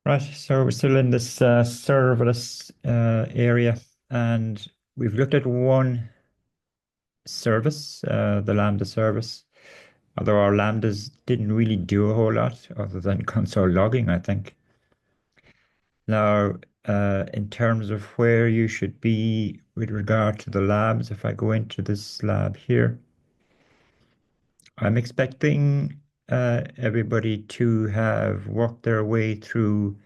Right, so we're still in this serverless area, and we've looked at one service, the Lambda service, although our Lambdas didn't really do a whole lot other than console logging, I think. Now, in terms of where you should be with regard to the labs, if I go into this lab here, I'm expecting everybody to have worked their way through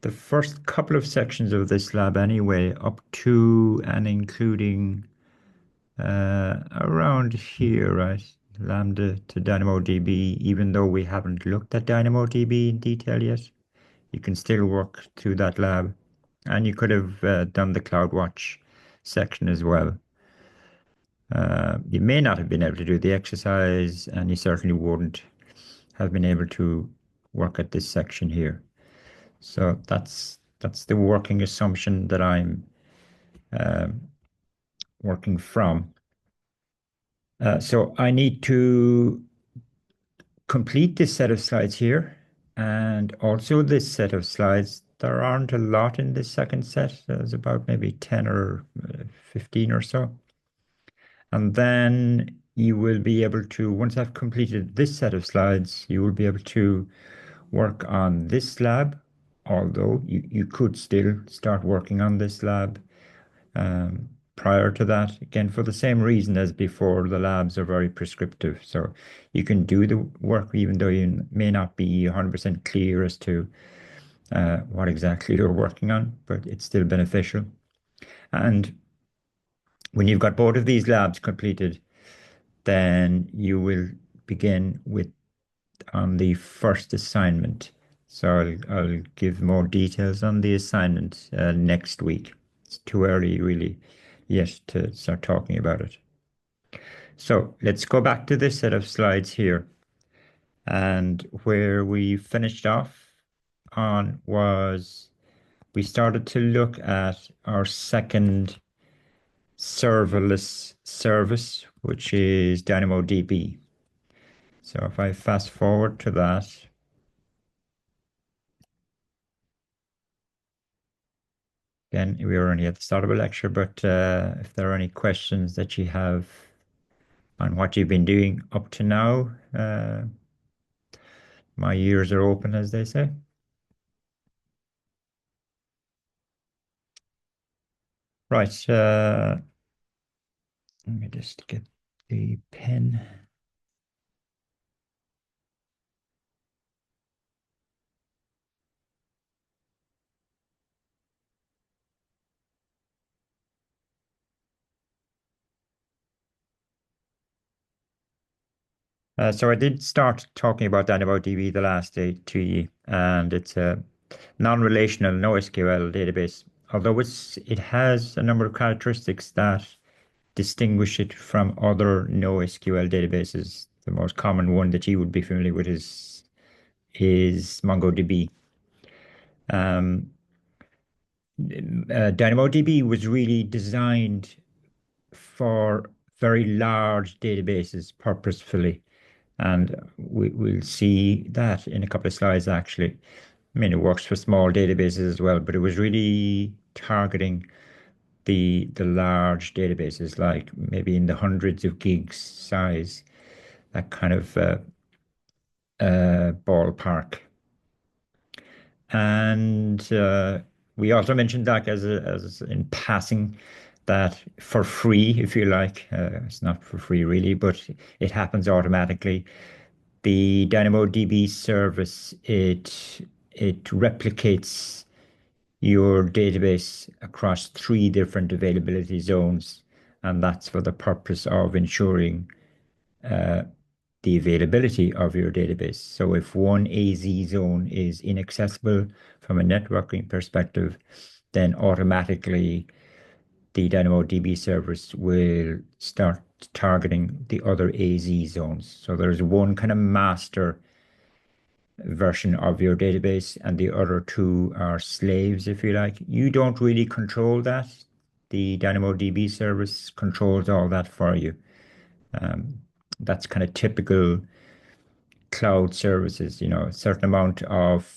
the first couple of sections of this lab anyway, up to and including around here, right? Lambda to DynamoDB, even though we haven't looked at DynamoDB in detail yet, you can still work through that lab. And you could have done the CloudWatch section as well. You may not have been able to do the exercise, and you certainly wouldn't have been able to work at this section here. So that's the working assumption that I'm working from. So I need to complete this set of slides here and also this set of slides. There aren't a lot in this second set. There's about maybe 10 or 15 or so. And then you will be able to, once I've completed this set of slides, you will be able to work on this lab, although you could still start working on this lab prior to that. Again, for the same reason as before, the labs are very prescriptive. So you can do the work even though you may not be 100% clear as to what exactly you're working on, but it's still beneficial. And when you've got both of these labs completed, then you will begin with on the first assignment. So I'll give more details on the assignment next week. It's too early, really, yet to start talking about it. So let's go back to this set of slides here. And where we finished off on was we started to look at our second serverless service, which is DynamoDB. So if I fast forward to that, again, we are only at the start of a lecture, but if there are any questions that you have on what you've been doing up to now, my ears are open, as they say. Right, let me just get the pen. So I did start talking about DynamoDB the last day to you, and it's a non-relational NoSQL database. Although it has a number of characteristics that distinguish it from other NoSQL databases. The most common one that you would be familiar with is MongoDB. DynamoDB was really designed for very large databases purposefully. And we'll see that in a couple of slides, actually. I mean, it works for small databases as well, but it was really targeting the large databases, like maybe in the hundreds of gigs size, that kind of ballpark. And we also mentioned that as in passing, that for free, if you like, it's not for free really, but it happens automatically. The DynamoDB service, it replicates your database across 3 different availability zones, and that's for the purpose of ensuring the availability of your database. So if one AZ zone is inaccessible from a networking perspective, then automatically the DynamoDB service will start targeting the other AZ zones. So there's one kind of master version of your database, and the other 2 are slaves, if you like. You don't really control that. The DynamoDB service controls all that for you. That's kind of typical cloud services, a certain amount of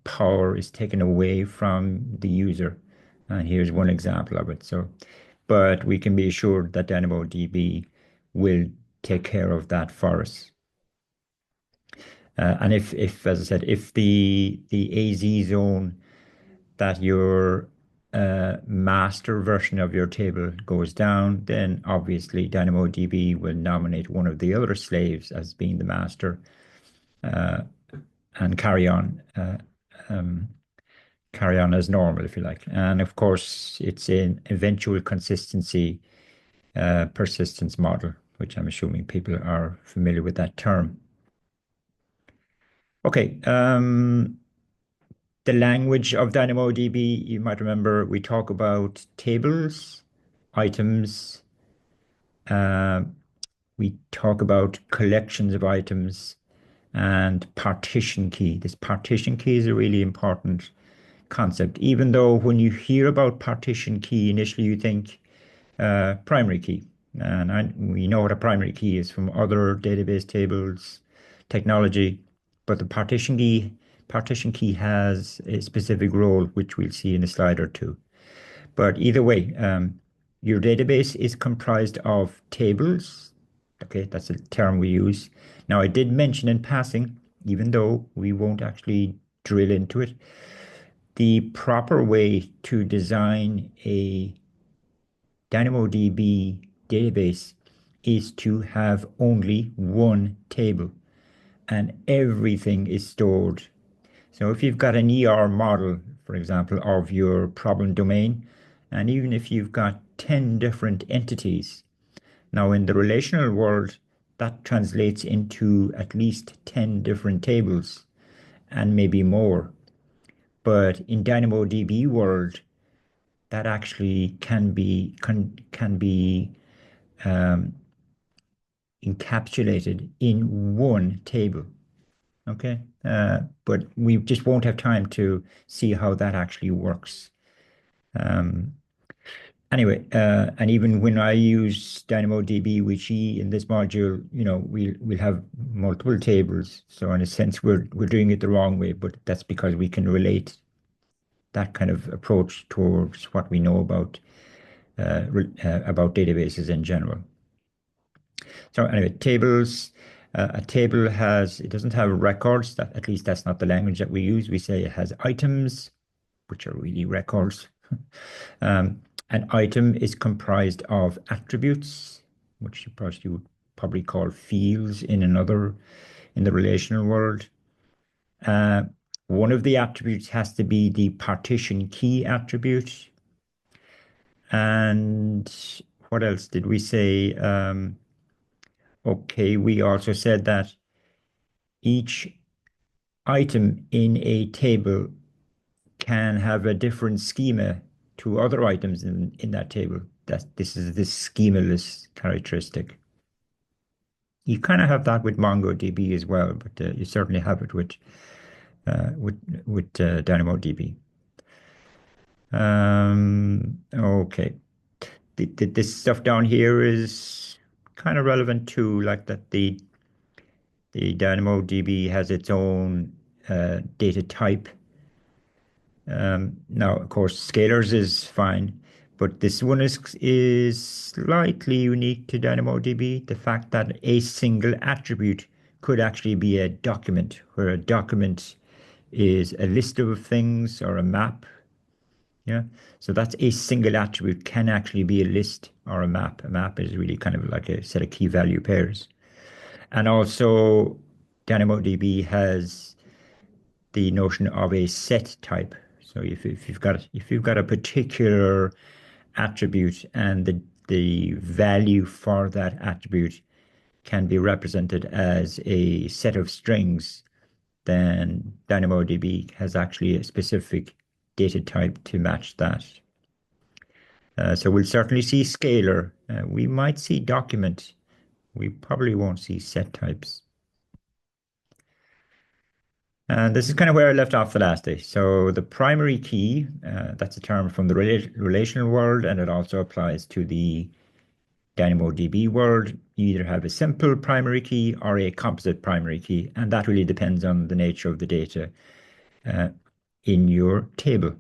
power is taken away from the user. And here's one example of it. So, but we can be assured that DynamoDB will take care of that for us. And if, as I said, if the AZ zone that your master version of your table goes down, then obviously DynamoDB will nominate one of the other slaves as being the master and carry on as normal, if you like. And of course, it's an eventual consistency persistence model, which I'm assuming people are familiar with that term. Okay, the language of DynamoDB, you might remember we talk about tables, items, we talk about collections of items, and partition key. This partition key is a really important concept, even though when you hear about partition key, initially you think primary key. And we know what a primary key is from other database tables, technology, but the partition key has a specific role, which we'll see in a slide or two. But either way, your database is comprised of tables. Okay, that's a term we use. Now, I did mention in passing, even though we won't actually drill into it, the proper way to design a DynamoDB database is to have only one table and everything is stored. So if you've got an ER model, for example, of your problem domain, and even if you've got 10 different entities, now in the relational world, that translates into at least 10 different tables and maybe more. But in DynamoDB world, that actually can be encapsulated in one table. Okay, but we just won't have time to see how that actually works. Anyway, and even when I use DynamoDB Wiki in this module, we'll have multiple tables. So in a sense, we're doing it the wrong way, but that's because we can relate that kind of approach towards what we know about databases in general. So anyway, tables. A table it doesn't have records. That at least that's not the language that we use. We say it has items, which are really records. An item is comprised of attributes, which you would probably call fields in the relational world. One of the attributes has to be the partition key attribute. And what else did we say? Okay, we also said that each item in a table can have a different schema to other items in that table. This is this schemaless characteristic. You kind of have that with MongoDB as well, but you certainly have it with DynamoDB. Okay, this stuff down here is kind of relevant too, like that the DynamoDB has its own data type. Now, of course, scalars is fine, but this one is slightly unique to DynamoDB. The fact that a single attribute could actually be a document, where a document is a list of things or a map. Yeah, so that's a single attribute can actually be a list or a map. A map is really kind of like a set of key value pairs. And also, DynamoDB has the notion of a set type. So if you've got a particular attribute and the value for that attribute can be represented as a set of strings, then DynamoDB has actually a specific data type to match that. So we'll certainly see scalar. We might see document. We probably won't see set types. And this is kind of where I left off the last day. So the primary key, that's a term from the relational world, and it also applies to the DynamoDB world. You either have a simple primary key or a composite primary key, and that really depends on the nature of the data. uh, in your table.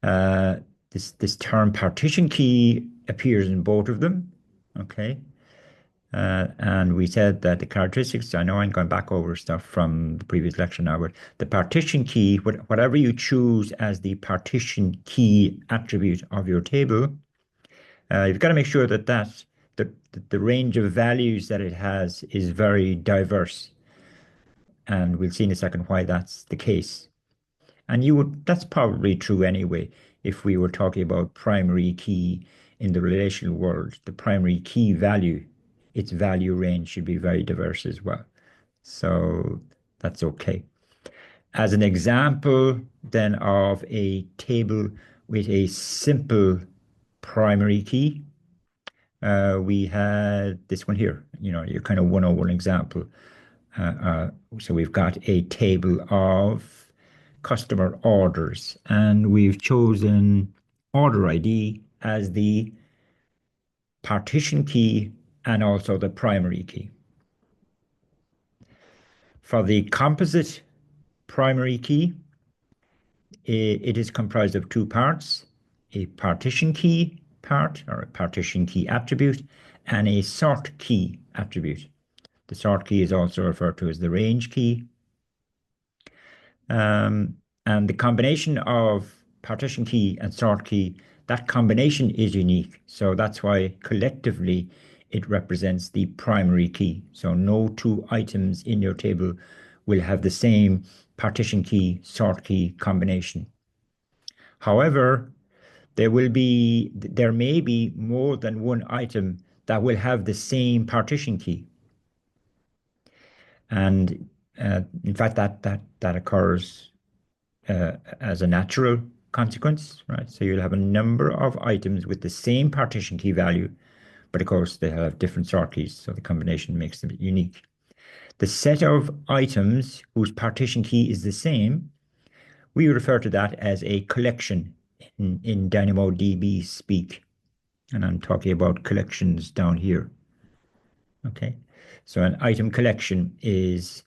This term partition key appears in both of them. Okay. And we said that the characteristics, I know I'm going back over stuff from the previous lecture now, but the partition key, whatever you choose as the partition key attribute of your table, you've got to make sure that the range of values that it has is very diverse. And we'll see in a second why that's the case. And that's probably true anyway. If we were talking about primary key in the relational world, the primary key value, its value range should be very diverse as well. So that's okay. As an example then of a table with a simple primary key, we had this one here, your kind of 101 example. So we've got a table of customer orders, and we've chosen order ID as the partition key and also the primary key. For the composite primary key, it is comprised of two parts, a partition key part or a partition key attribute and a sort key attribute. The sort key is also referred to as the range key. And the combination of partition key and sort key, that combination is unique. So that's why collectively it represents the primary key. So no two items in your table will have the same partition key, sort key combination. However, there may be more than one item that will have the same partition key. And in fact, that occurs as a natural consequence, right? So you'll have a number of items with the same partition key value, but of course they have different sort keys, so the combination makes them unique. The set of items whose partition key is the same, we refer to that as a collection in DynamoDB speak. And I'm talking about collections down here. Okay, so an item collection is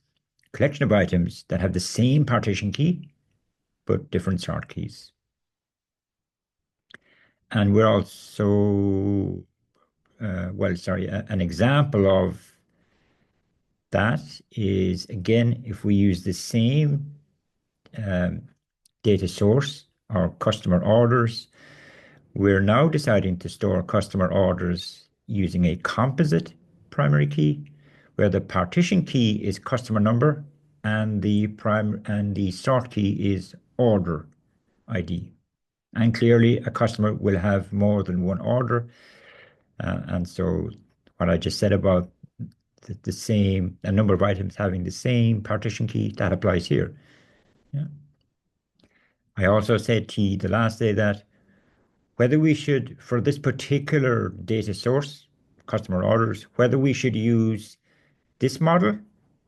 a collection of items that have the same partition key, but different sort keys. And we're also, an example of that is, again, if we use the same data source or customer orders, we're now deciding to store customer orders using a composite primary key, where the partition key is customer number and the sort key is order ID. And clearly a customer will have more than one order. And so what I just said about a number of items having the same partition key, that applies here. Yeah. I also said to you the last day that whether we should, for this particular data source, customer orders, whether we should use this model,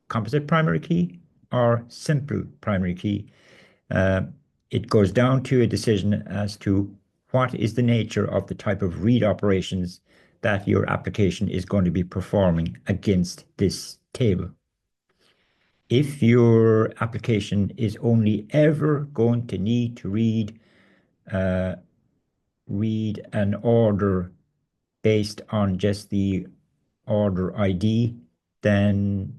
composite primary key, or simple primary key, it goes down to a decision as to what is the nature of the type of read operations that your application is going to be performing against this table. If your application is only ever going to need to read an order based on just the order ID, then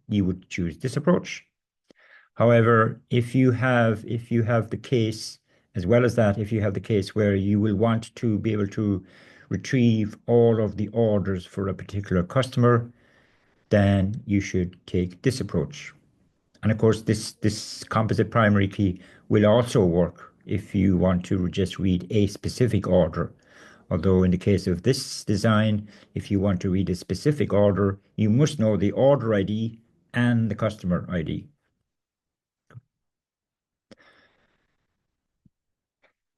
you would choose this approach. However, if you have the case, as well as that, if you have the case where you will want to be able to retrieve all of the orders for a particular customer, then you should take this approach. And of course, this composite primary key will also work if you want to just read a specific order. Although in the case of this design, if you want to read a specific order, you must know the order ID and the customer ID.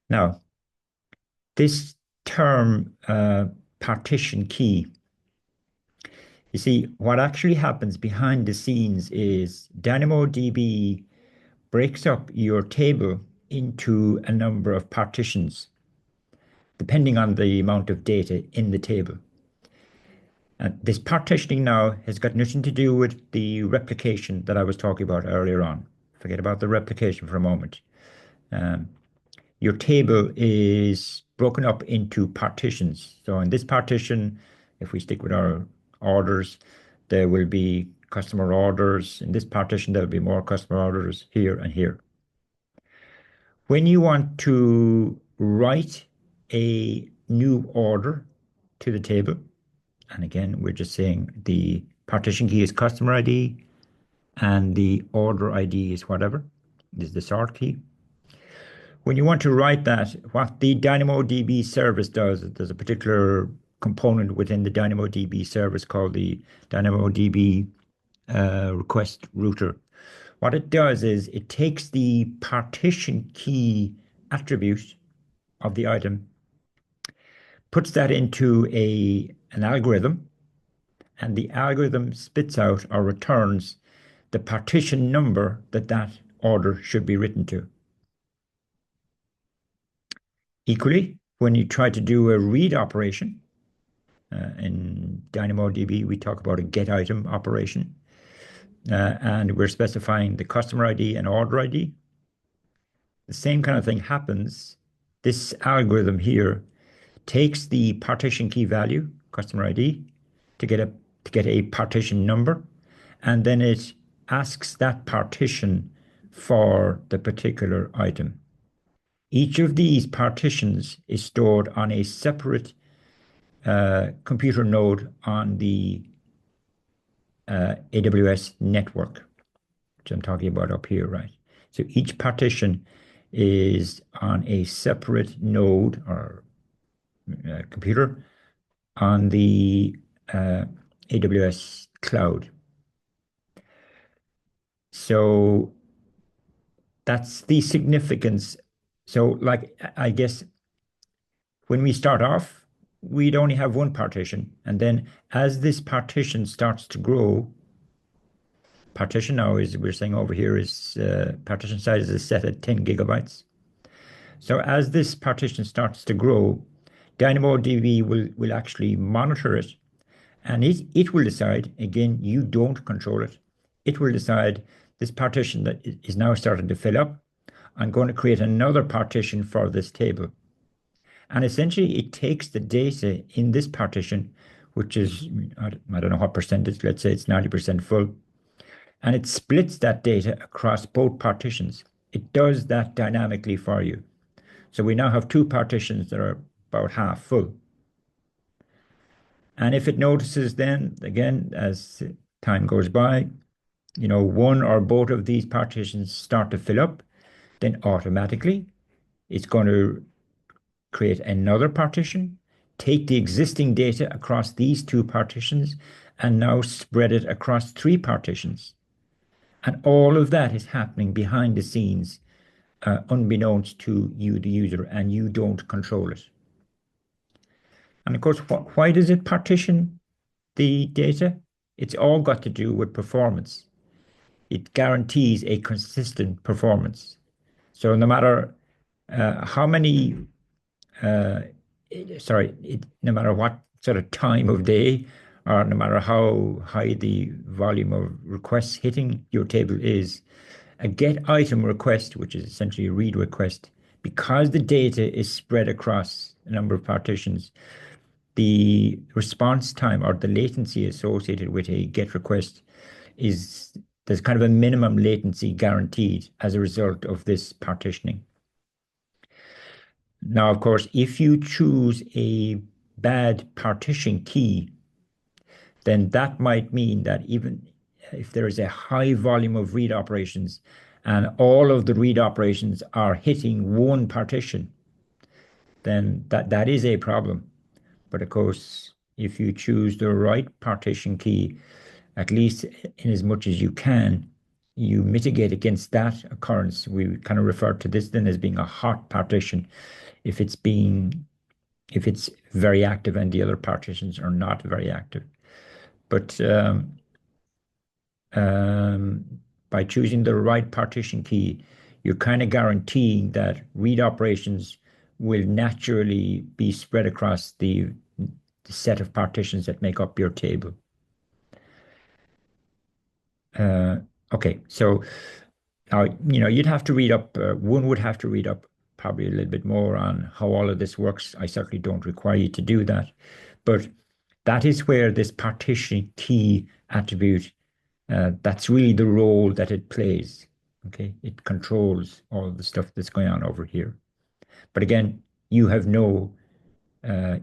Now, this term partition key, you see, what actually happens behind the scenes is DynamoDB breaks up your table into a number of partitions, depending on the amount of data in the table. And this partitioning now has got nothing to do with the replication that I was talking about earlier on. forget about the replication for a moment. Um, your table is broken up into partitions. So in this partition, if we stick with our orders, there will be customer orders. In this partition, there will be more customer orders here and here. When you want to write a new order to the table, and again, we're just saying the partition key is customer ID and the order ID is whatever, is the sort key. When you want to write that, what the DynamoDB service does, there's a particular component within the DynamoDB service called the DynamoDB request router. What it does is it takes the partition key attribute of the item, puts that into an algorithm, and the algorithm spits out or returns the partition number that that order should be written to. Equally, when you try to do a read operation, in DynamoDB, we talk about a get item operation, and we're specifying the customer ID and order ID. The same kind of thing happens. This algorithm here takes the partition key value, customer ID, to get a partition number, and then it asks that partition for the particular item. Each of these partitions is stored on a separate computer node on the AWS network, which I'm talking about up here, right? So each partition is on a separate node or computer on the AWS cloud. So that's the significance. So, like, I guess when we start off, we'd only have one partition. And then as this partition starts to grow, partition now is, we're saying over here is partition size is set at 10 gigabytes. So as this partition starts to grow, DynamoDB will actually monitor it, and it will decide, again, you don't control it. It will decide this partition that is now starting to fill up, I'm going to create another partition for this table. And essentially, it takes the data in this partition, which is, I don't know what percentage, let's say it's 90% full, and it splits that data across both partitions. It does that dynamically for you. So we now have two partitions that are about half full. And if it notices then, again, as time goes by, one or both of these partitions start to fill up, then automatically it's going to create another partition, take the existing data across these two partitions, and now spread it across three partitions. And all of that is happening behind the scenes, unbeknownst to you, the user, and you don't control it. And of course, why does it partition the data? It's all got to do with performance. It guarantees a consistent performance. So no matter how many, no matter what sort of time of day, or no matter how high the volume of requests hitting your table is, a get item request, which is essentially a read request, because the data is spread across a number of partitions, the response time or the latency associated with a get request there's kind of a minimum latency guaranteed as a result of this partitioning. Now, of course, if you choose a bad partition key, then that might mean that even if there is a high volume of read operations and all of the read operations are hitting one partition, then that is a problem. But of course, if you choose the right partition key, at least in as much as you can, you mitigate against that occurrence. We kind of refer to this then as being a hot partition if it's very active and the other partitions are not very active. But by choosing the right partition key, you're kind of guaranteeing that read operations will naturally be spread across the set of partitions that make up your table. Okay, so Now, you'd have to read up, one would have to read up probably a little bit more on how all of this works. I certainly don't require you to do that. But that is where this partition key attribute, that's really the role that it plays. Okay, it controls all of the stuff that's going on over here. But again, you have no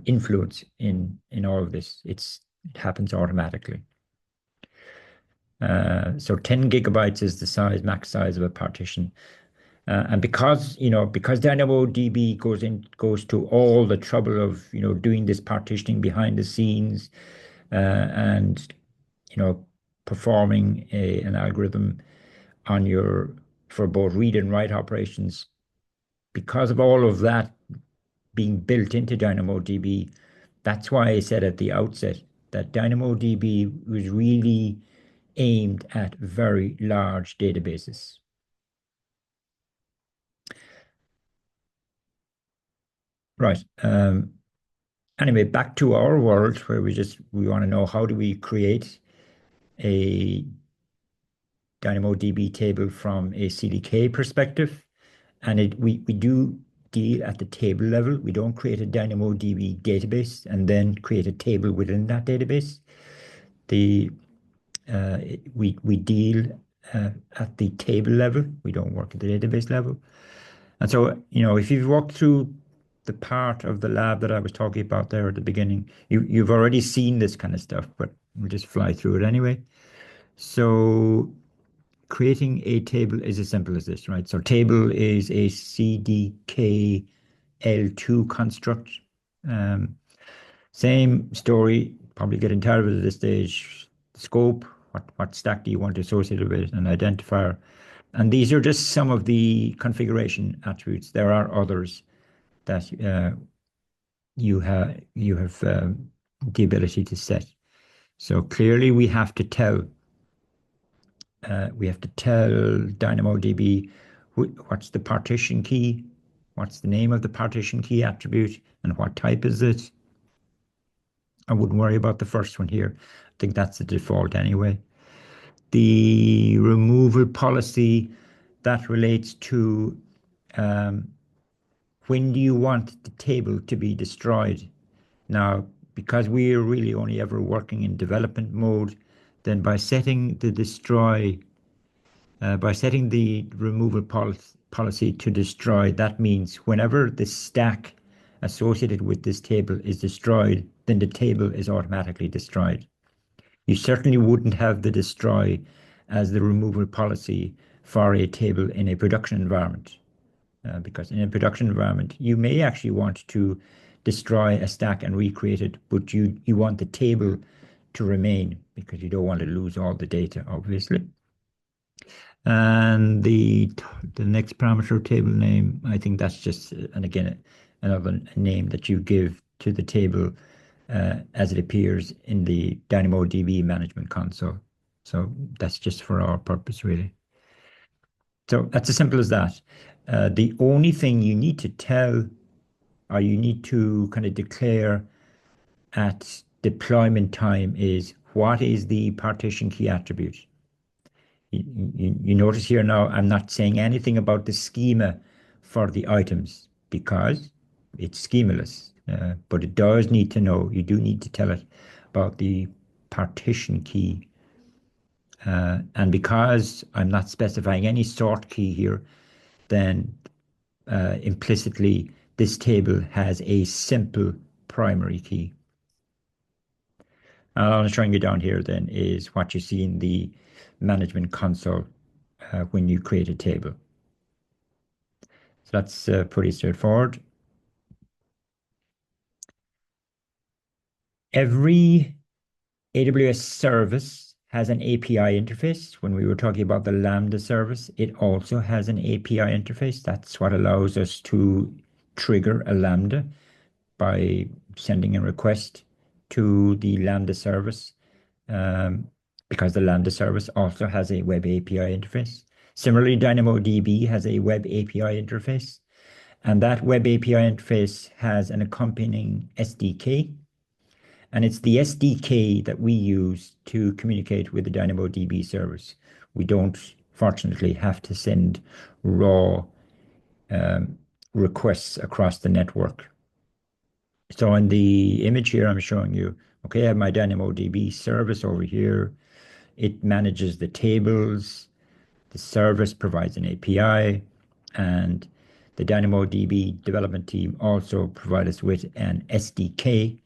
influence in all of this. It happens automatically. So 10 gigabytes is the size, max size of a partition. And because DynamoDB goes to all the trouble of doing this partitioning behind the scenes, and performing an algorithm for both read and write operations, because of all of that being built into DynamoDB, that's why I said at the outset that DynamoDB was really aimed at very large databases. Right. Anyway, back to our world where we want to know, how do we create a DynamoDB table from a CDK perspective? And we do deal at the table level. We don't create a DynamoDB database and then create a table within that database. We deal at the table level. We don't work at the database level. And so, if you've walked through the part of the lab that I was talking about there at the beginning, you've already seen this kind of stuff, but we'll just fly through it anyway. So creating a table is as simple as this, right? So table is a CDK L2 construct. Same story, probably getting tired of it at this stage. Scope, what stack do you want to associate it with, an identifier. And these are just some of the configuration attributes. There are others that you have the ability to set. So clearly we have to tell DynamoDB what's the partition key, what's the name of the partition key attribute, and what type is it. I wouldn't worry about the first one here. I think that's the default anyway. The removal policy, that relates to when do you want the table to be destroyed. Now, because we are really only ever working in development mode, then by setting the removal policy to destroy, that means whenever the stack associated with this table is destroyed, then the table is automatically destroyed. You certainly wouldn't have the destroy as the removal policy for a table in a production environment, because in a production environment, you may actually want to destroy a stack and recreate it, but you want the table to remain because you don't want to lose all the data, obviously. And the next parameter, table name, I think that's just, and again, another name that you give to the table as it appears in the DynamoDB management console. So that's just for our purpose, really. So that's as simple as that. The only thing you need to tell, or you need to kind of declare at deployment time, is what is the partition key attribute. You notice here now I'm not saying anything about the schema for the items because it's schemaless, but it does need to know, you do need to tell it about the partition key. And because I'm not specifying any sort key here, then implicitly this table has a simple primary key. And I'm showing you down here then is what you see in the management console when you create a table. So that's pretty straightforward. Every AWS service has an API interface. When we were talking about the Lambda service, it also has an API interface. That's what allows us to trigger a Lambda by sending a request to the Lambda service, because the Lambda service also has a web API interface. Similarly, DynamoDB has a web API interface, and that web API interface has an accompanying SDK. And it's the SDK that we use to communicate with the DynamoDB service. We don't fortunately, have to send raw requests across the network. So in the image here, I'm showing you, okay, I have my DynamoDB service over here. It manages the tables. The service provides an API, and the DynamoDB development team also provide us with an SDK.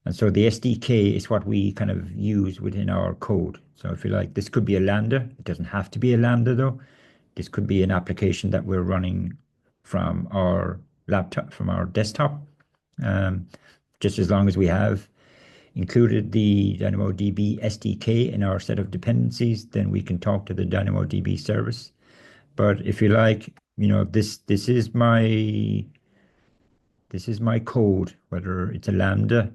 And so the SDK is what we kind of use within our code. So if you like, this could be a Lambda. It doesn't have to be a Lambda though. This could be an application that we're running from our laptop, from our desktop. Just as long as we have included the DynamoDB SDK in our set of dependencies, then we can talk to the DynamoDB service. But if you like, this is my code, whether it's a Lambda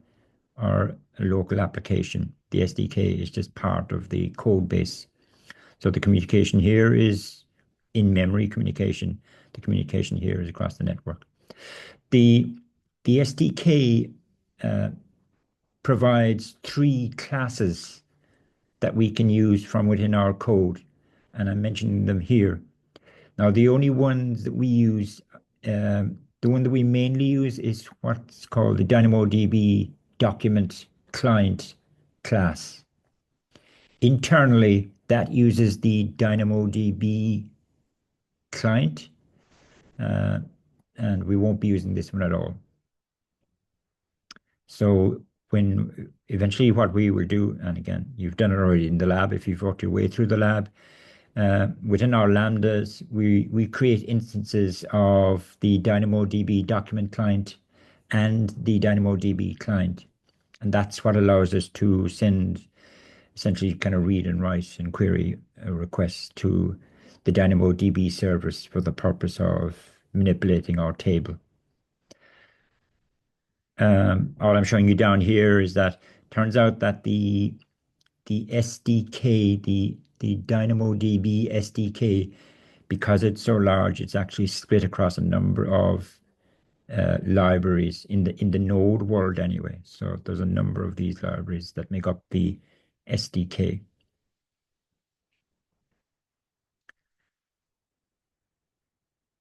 or a local application. The SDK is just part of the code base. So the communication here is in-memory communication. The communication here is across the network. The SDK provides 3 classes that we can use from within our code, and I'm mentioning them here. Now, the only ones that we use, the one that we mainly use is what's called the DynamoDB document client class. Internally, that uses the DynamoDB client, and we won't be using this one at all. So when eventually what we will do, and again, you've done it already in the lab, if you've worked your way through the lab, within our Lambdas, we create instances of the DynamoDB document client and the DynamoDB client. And that's what allows us to send, essentially kind of read and write and query requests to the DynamoDB service for the purpose of manipulating our table. All I'm showing you down here is that turns out that the SDK, the DynamoDB SDK, because it's so large, it's actually split across a number of libraries in the Node world anyway. So there's a number of these libraries that make up the SDK.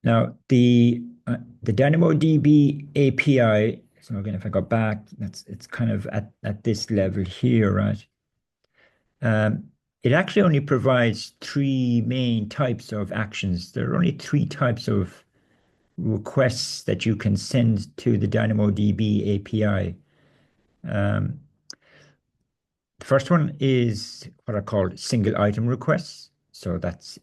Now the DynamoDB API. So again, if I go back, it's kind of at this level here, right? It actually only provides 3 main types of actions. There are only 3 types of requests that you can send to the DynamoDB API. The first one is what are called single item requests. So that's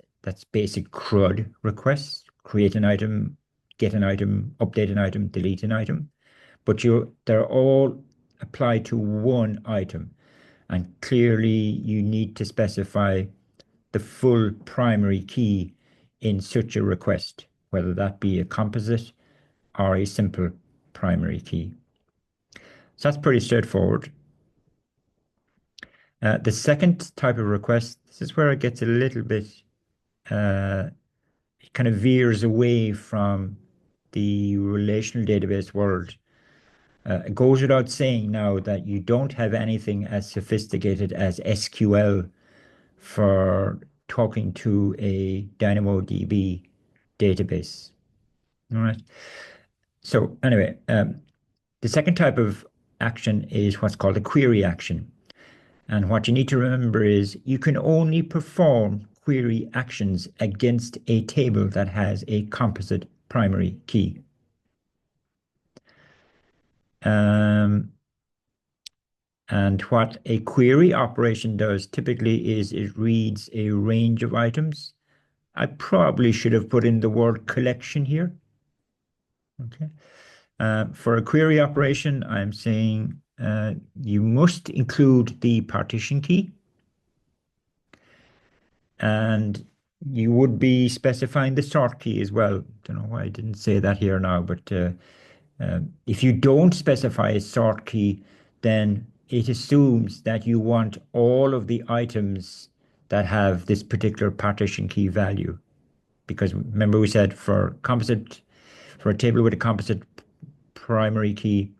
basic CRUD requests: create an item, get an item, update an item, delete an item. But they're all applied to one item. And clearly you need to specify the full primary key in such a request, whether that be a composite or a simple primary key. So that's pretty straightforward. The second type of request, this is where it gets a little bit, it kind of veers away from the relational database world. It goes without saying now that you don't have anything as sophisticated as SQL for talking to a DynamoDB database. All right. So anyway, the second type of action is what's called a query action. And what you need to remember is you can only perform query actions against a table that has a composite primary key. And what a query operation does typically is it reads a range of items. I probably should have put in the word collection here. Okay. For a query operation, I'm saying you must include the partition key. And you would be specifying the sort key as well. Don't know why I didn't say that here now, but if you don't specify a sort key, then it assumes that you want all of the items that have this particular partition key value. Because remember we said for a table with a composite primary key,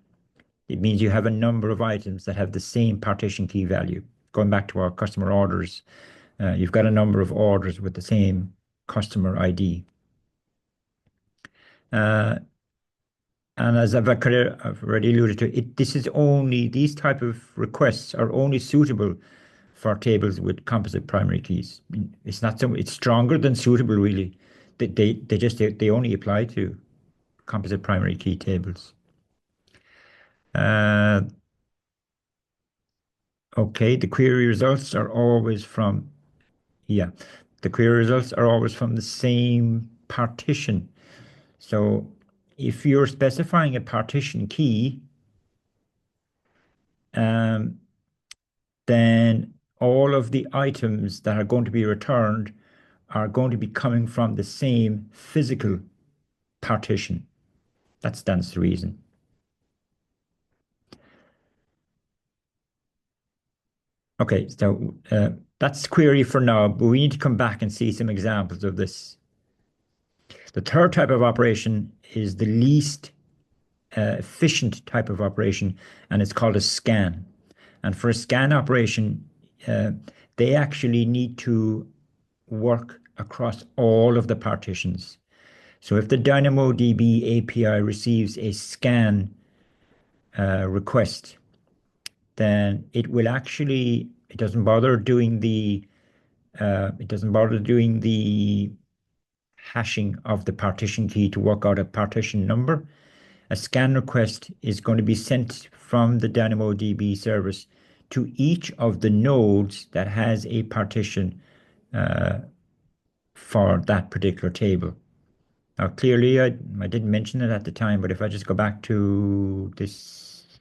it means you have a number of items that have the same partition key value. Going back to our customer orders You've got a number of orders with the same customer ID. And as I've already alluded to, these type of requests are only suitable for tables with composite primary keys. It's stronger than suitable really. They only apply to composite primary key tables. Okay, the query results are always from the same partition. So if you're specifying a partition key, then all of the items that are going to be returned are going to be coming from the same physical partition. That stands to reason. Okay, so that's query for now, but we need to come back and see some examples of this. The third type of operation is the least efficient type of operation, and it's called a scan. And for a scan operation, they actually need to work across all of the partitions. So if the DynamoDB API receives a scan request, then it doesn't bother doing the hashing of the partition key to work out a partition number. A scan request is going to be sent from the DynamoDB service to each of the nodes that has a partition for that particular table. Now, clearly, I didn't mention it at the time, but if I just go back to this,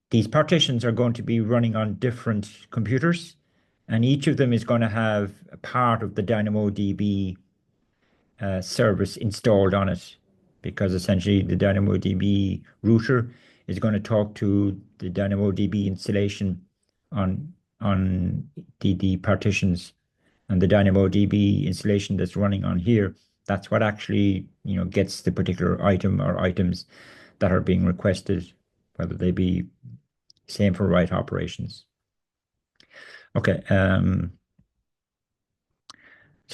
these partitions are going to be running on different computers, and each of them is going to have a part of the DynamoDB service installed on it, because essentially the DynamoDB router is going to talk to the DynamoDB installation on the partitions, and the DynamoDB installation that's running on here, that's what actually gets the particular item or items that are being requested, whether they be same for write operations. Okay, so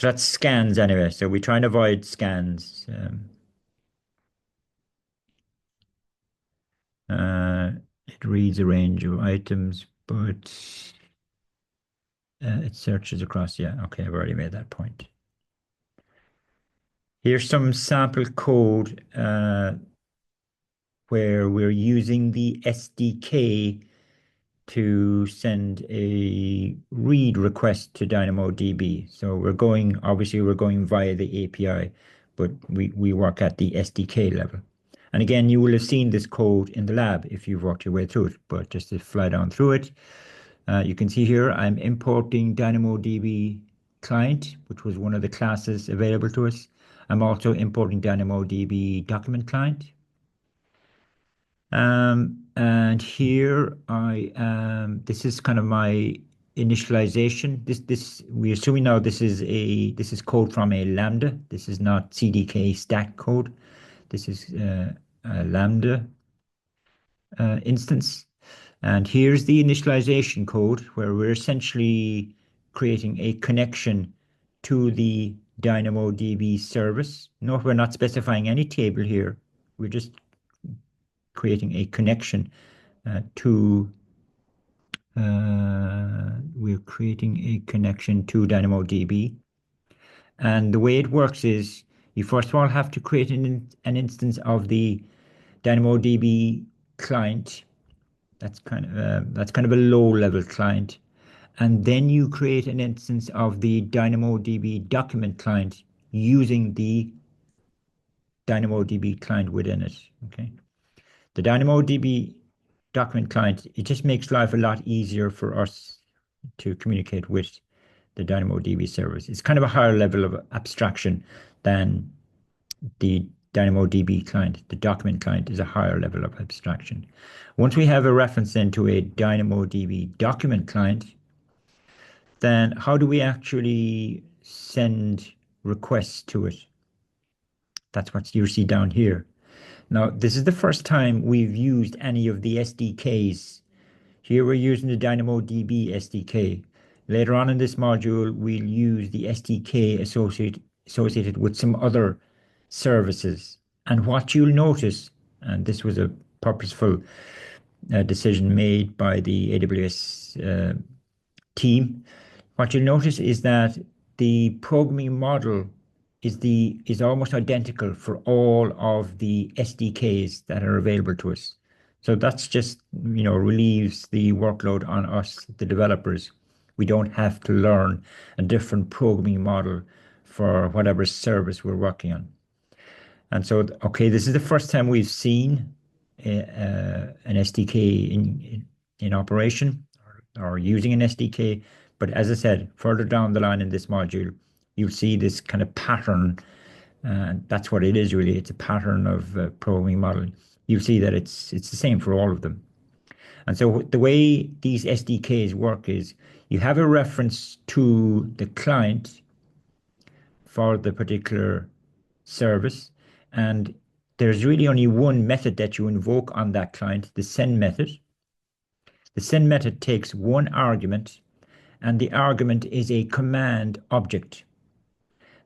that's scans anyway. So we try and avoid scans. It reads a range of items, but it searches across. Yeah, okay, I've already made that point. Here's some sample code where we're using the SDK to send a read request to DynamoDB. So obviously we're going via the API, but we work at the SDK level. And again, you will have seen this code in the lab if you've worked your way through it, but just to fly down through it, you can see here I'm importing DynamoDB client, which was one of the classes available to us. I'm also importing DynamoDB document client. And here this is kind of my initialization. We're assuming now this is code from a Lambda. This is not CDK stack code. This is a Lambda instance. And here's the initialization code where we're essentially creating a connection to the DynamoDB service. Note we're not specifying any table here. We're just creating a connection we're creating a connection to DynamoDB. And the way it works is you first of all have to create an instance of the DynamoDB client. That's kind of a low-level client. And then you create an instance of the DynamoDB document client using the DynamoDB client within it. Okay. The DynamoDB document client, it just makes life a lot easier for us to communicate with the DynamoDB service. It's kind of a higher level of abstraction than the DynamoDB client. The document client is a higher level of abstraction. Once we have a reference then to a DynamoDB document client, then how do we actually send requests to it? That's what you see down here. Now, this is the first time we've used any of the SDKs Here we're using the DynamoDB SDK. Later on in this module, we'll use the SDK associated with some other services. And what you'll notice, and this was a purposeful decision made by the AWS team, what you'll notice is that the programming model is almost identical for all of the SDKs that are available to us. So that's just, relieves the workload on us, the developers. We don't have to learn a different programming model for whatever service we're working on. And so, okay, this is the first time we've seen an SDK in operation or using an SDK. But as I said, further down the line in this module, you'll see this kind of pattern. And that's what it is really. It's a pattern of programming modeling. You'll see that it's the same for all of them. And so the way these SDKs work is you have a reference to the client for the particular service, and there's really only one method that you invoke on that client, the send method. The send method takes one argument, and the argument is a command object.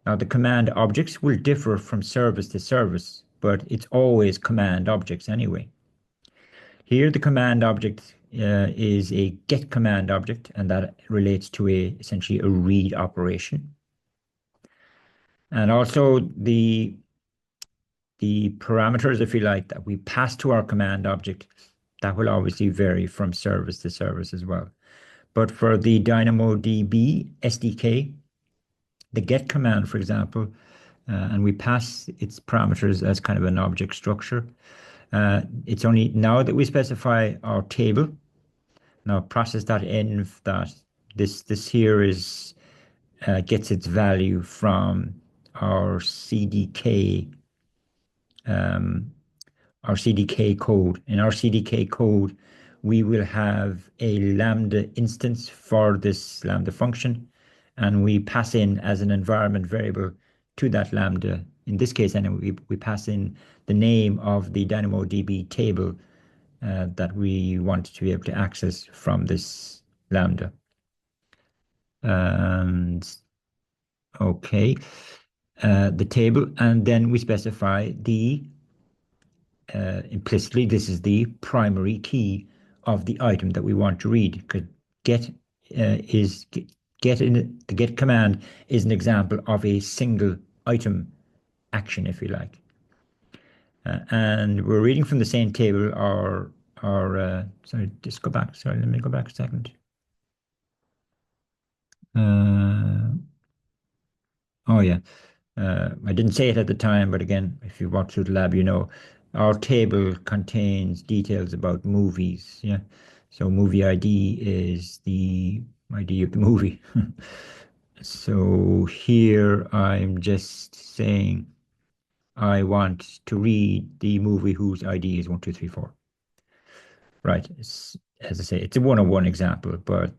Now, the command objects will differ from service to service, but it's always command objects anyway. Here, the command object is a get command object, and that relates to essentially a read operation. And also the parameters, if you like, that we pass to our command object, that will obviously vary from service to service as well. But for the DynamoDB SDK, the get command, for example, and we pass its parameters as kind of an object structure. It's only now that we specify our table. Now process.env, that this here is gets its value from our CDK code. In our CDK code, we will have a Lambda instance for this Lambda function, and we pass in as an environment variable to that Lambda. In this case, anyway, we pass in the name of the DynamoDB table that we want to be able to access from this Lambda. And okay, the table, and then we specify the implicitly, this is the primary key of the item that we want to read. Because the get command is an example of a single item action, if you like. And we're reading from the same table, sorry, just go back. Sorry, let me go back a second. Oh yeah, I didn't say it at the time, but again, if you walk through the lab, our table contains details about movies. Yeah, so movie ID is the ID of the movie. So here I'm just saying I want to read the movie whose ID is 1234. Right. As I say, it's a one-on-one example, but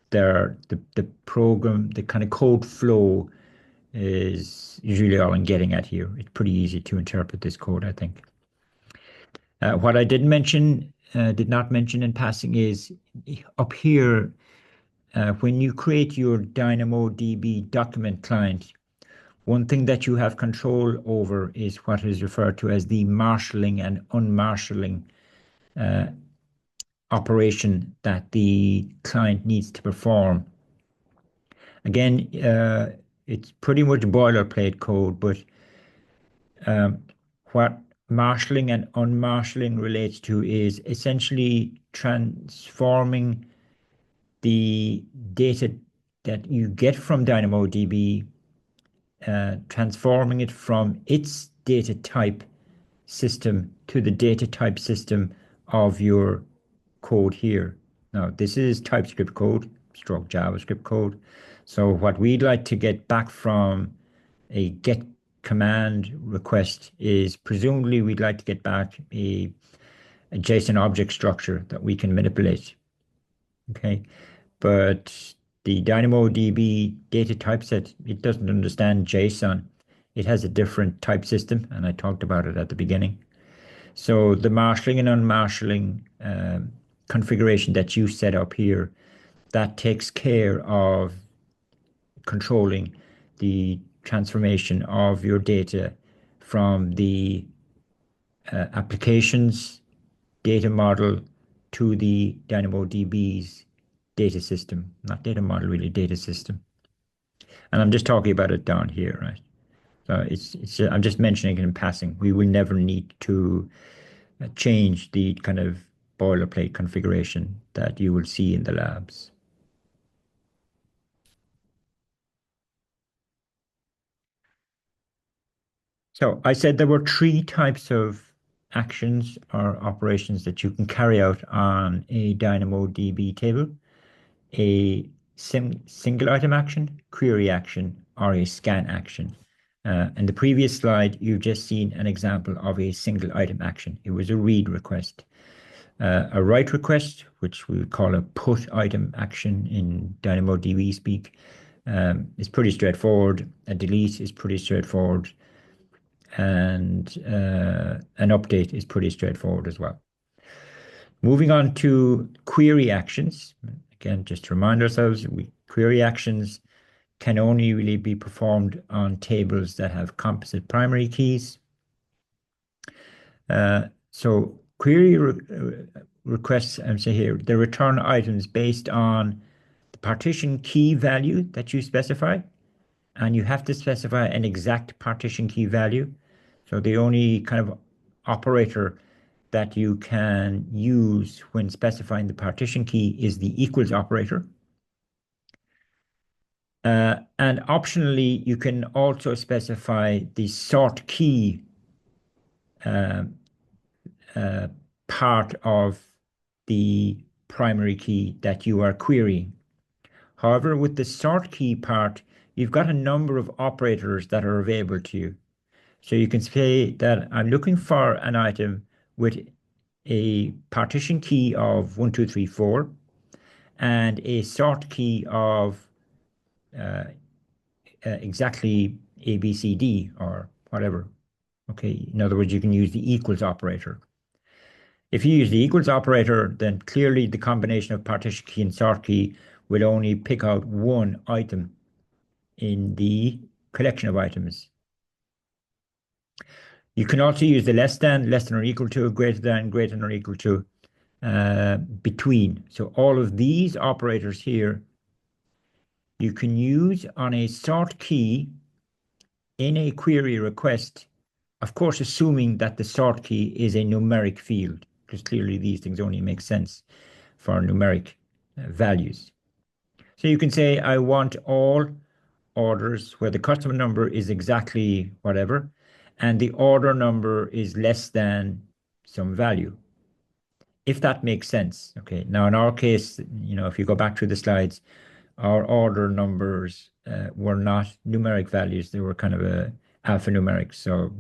the program, the kind of code flow is usually all I'm getting at here. It's pretty easy to interpret this code, I think. What I did not mention in passing is up here, when you create your DynamoDB document client, one thing that you have control over is what is referred to as the marshalling and unmarshalling operation that the client needs to perform. Again, it's pretty much boilerplate code, but what marshalling and unmarshalling relates to is essentially transforming the data that you get from DynamoDB, transforming it from its data type system to the data type system of your code here. Now, this is TypeScript code, stroke JavaScript code. So what we'd like to get back from a get command request is presumably we'd like to get back a JSON object structure that we can manipulate. Okay, but the DynamoDB data typeset, it doesn't understand JSON. It has a different type system, and I talked about it at the beginning. So the marshalling and unmarshalling configuration that you set up here that takes care of controlling the transformation of your data from the applications data model to the DynamoDB's data system, not data model, really data system. And I'm just talking about it down here, right? So I'm just mentioning it in passing. We will never need to change the kind of boilerplate configuration that you will see in the labs. So I said there were three types of actions or operations that you can carry out on a DynamoDB table: a single item action, query action, or a scan action. In the previous slide, you've just seen an example of a single item action. It was a read request. A write request, which we call a put item action in DynamoDB speak, is pretty straightforward. A delete is pretty straightforward. And an update is pretty straightforward as well. Moving on to query actions. Again, just to remind ourselves, query actions can only really be performed on tables that have composite primary keys. So query requests, I'm saying here, they return items based on the partition key value that you specify, and you have to specify an exact partition key value. So the only kind of operator that you can use when specifying the partition key is the equals operator. And optionally, you can also specify the sort key part of the primary key that you are querying. However, with the sort key part, you've got a number of operators that are available to you. So you can say that I'm looking for an item with a partition key of 1, 2, 3, 4 and a sort key of exactly A, B, C, D or whatever. Okay, in other words, you can use the equals operator. If you use the equals operator, then clearly the combination of partition key and sort key will only pick out one item in the collection of items. You can also use the less than or equal to, greater than or equal to, between. So all of these operators here you can use on a sort key in a query request, of course, assuming that the sort key is a numeric field, because clearly these things only make sense for numeric values. So you can say, I want all orders where the customer number is exactly whatever, and the order number is less than some value, if that makes sense. Okay, now in our case, if you go back through the slides, our order numbers were not numeric values, they were kind of alphanumeric, so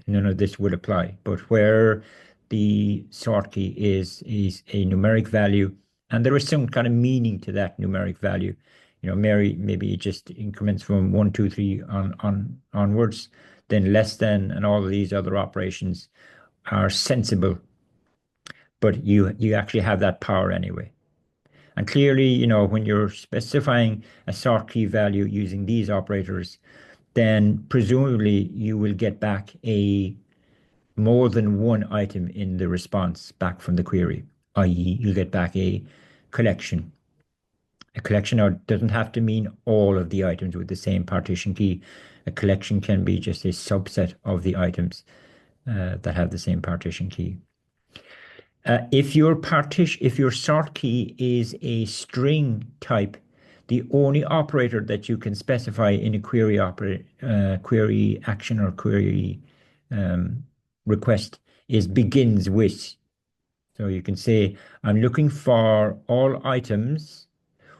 none of this would apply. But where the sort key is a numeric value, and there is some kind of meaning to that numeric value. Mary, maybe it just increments from 1, 2, 3 onwards, then less than, and all of these other operations are sensible, but you actually have that power anyway. And clearly, when you're specifying a sort key value using these operators, then presumably you will get back more than one item in the response back from the query, i.e. you'll get back a collection. A collection doesn't have to mean all of the items with the same partition key. A collection can be just a subset of the items that have the same partition key. If your sort key is a string type, the only operator that you can specify in a query action or query request is begins with. So you can say, I'm looking for all items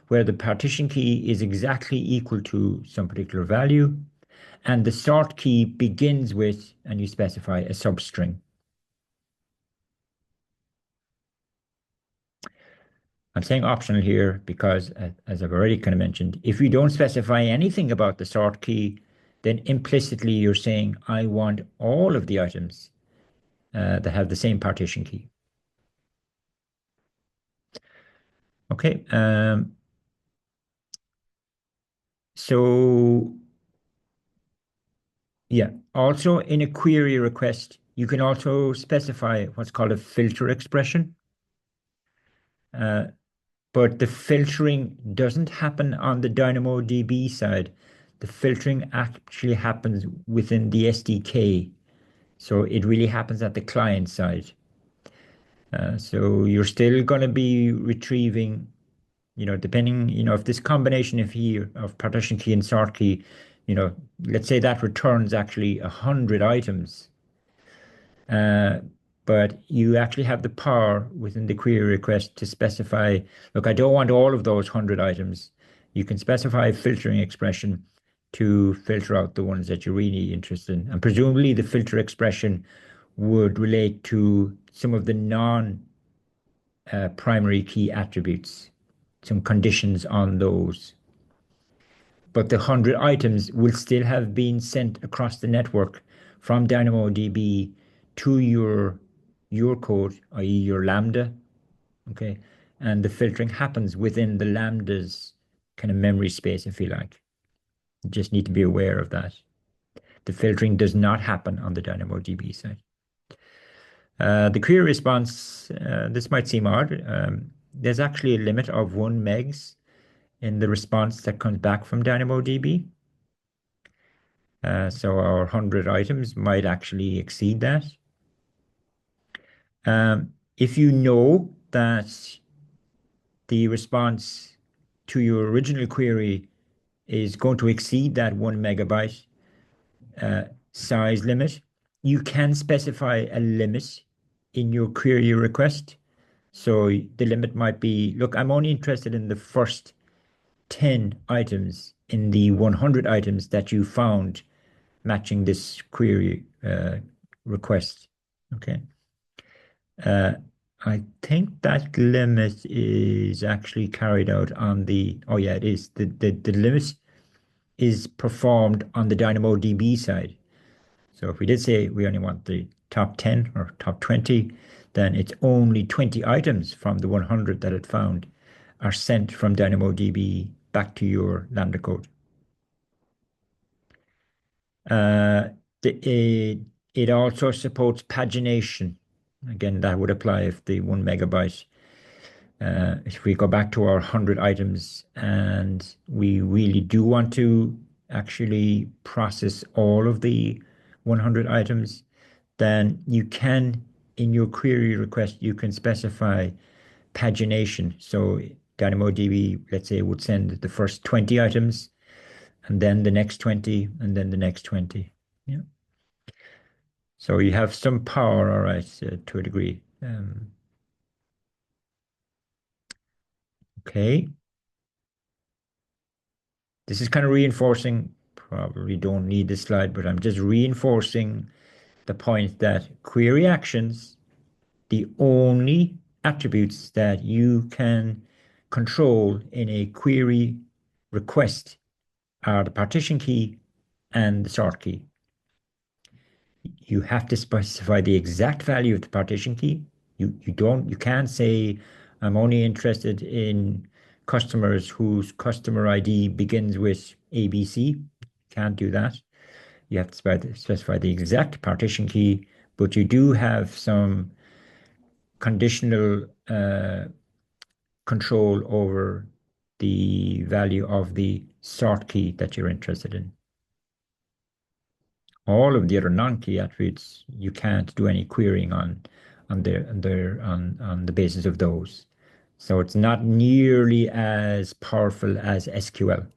where the partition key is exactly equal to some particular value, and the sort key begins with, and you specify a substring. I'm saying optional here because, as I've already kind of mentioned, if you don't specify anything about the sort key, then implicitly you're saying, I want all of the items that have the same partition key. Okay. So yeah, also in a query request, you can also specify what's called a filter expression. Uh, but the filtering doesn't happen on the DynamoDB side. The filtering actually happens within the SDK. So it really happens at the client side. So you're still going to be retrieving, depending, if this combination of here of partition key and sort key, let's say that returns actually 100 items. Uh, but you actually have the power within the query request to specify, look, I don't want all of those 100 items. You can specify a filtering expression to filter out the ones that you're really interested in. And presumably the filter expression would relate to some of the non primary key attributes, some conditions on those. But the 100 items will still have been sent across the network from DynamoDB to your code, i.e. your Lambda, okay? And the filtering happens within the Lambda's kind of memory space, if you like. You just need to be aware of that. The filtering does not happen on the DynamoDB side. The query response, this might seem odd. There's actually a limit of 1 megs in the response that comes back from DynamoDB. So our 100 items might actually exceed that. If you know that the response to your original query is going to exceed that 1 megabyte size limit, you can specify a limit in your query request. So the limit might be, look, I'm only interested in the first 10 items in the 100 items that you found matching this query request. Okay. Uh, I think that limit is actually carried out on oh yeah, it is. The limit is performed on the DynamoDB side. So if we did say we only want the top 10 or top 20, then it's only 20 items from the 100 that it found are sent from DynamoDB back to your Lambda code. Uh, it also supports pagination. Again, that would apply if the 1 megabyte. If we go back to our 100 items and we really do want to actually process all of the 100 items, then you can, in your query request, you can specify pagination. So DynamoDB, let's say, would send the first 20 items and then the next 20 and then the next 20. Yeah. So you have some power, all right, to a degree. Okay. This is kind of reinforcing, probably don't need this slide, but I'm just reinforcing the point that query actions, the only attributes that you can control in a query request are the partition key and the sort key. You have to specify the exact value of the partition key. You can't say I'm only interested in customers whose customer ID begins with ABC. Can't do that. You have to specify the exact partition key, but you do have some conditional control over the value of the sort key that you're interested in. All of the other non-key attributes, you can't do any querying on the basis of those. So it's not nearly as powerful as SQL.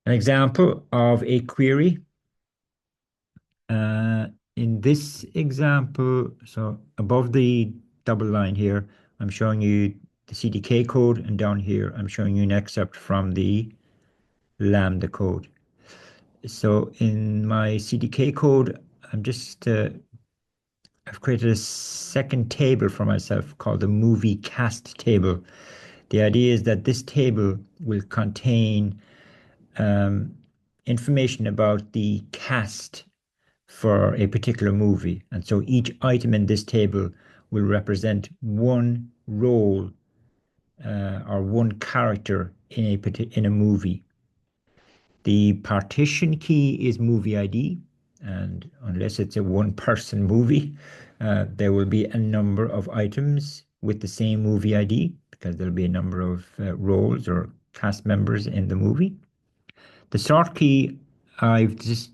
An example of a query. In this example, so above the double line here, I'm showing you the CDK code, and down here, I'm showing you an excerpt from the Lambda code. So in my CDK code, I've created a second table for myself called the movie cast table. The idea is that this table will contain information about the cast for a particular movie. And so each item in this table will represent one role or one character in a movie. The partition key is movie ID, and unless it's a one-person movie, there will be a number of items with the same movie ID because there'll be a number of roles or cast members in the movie. The sort key, I've just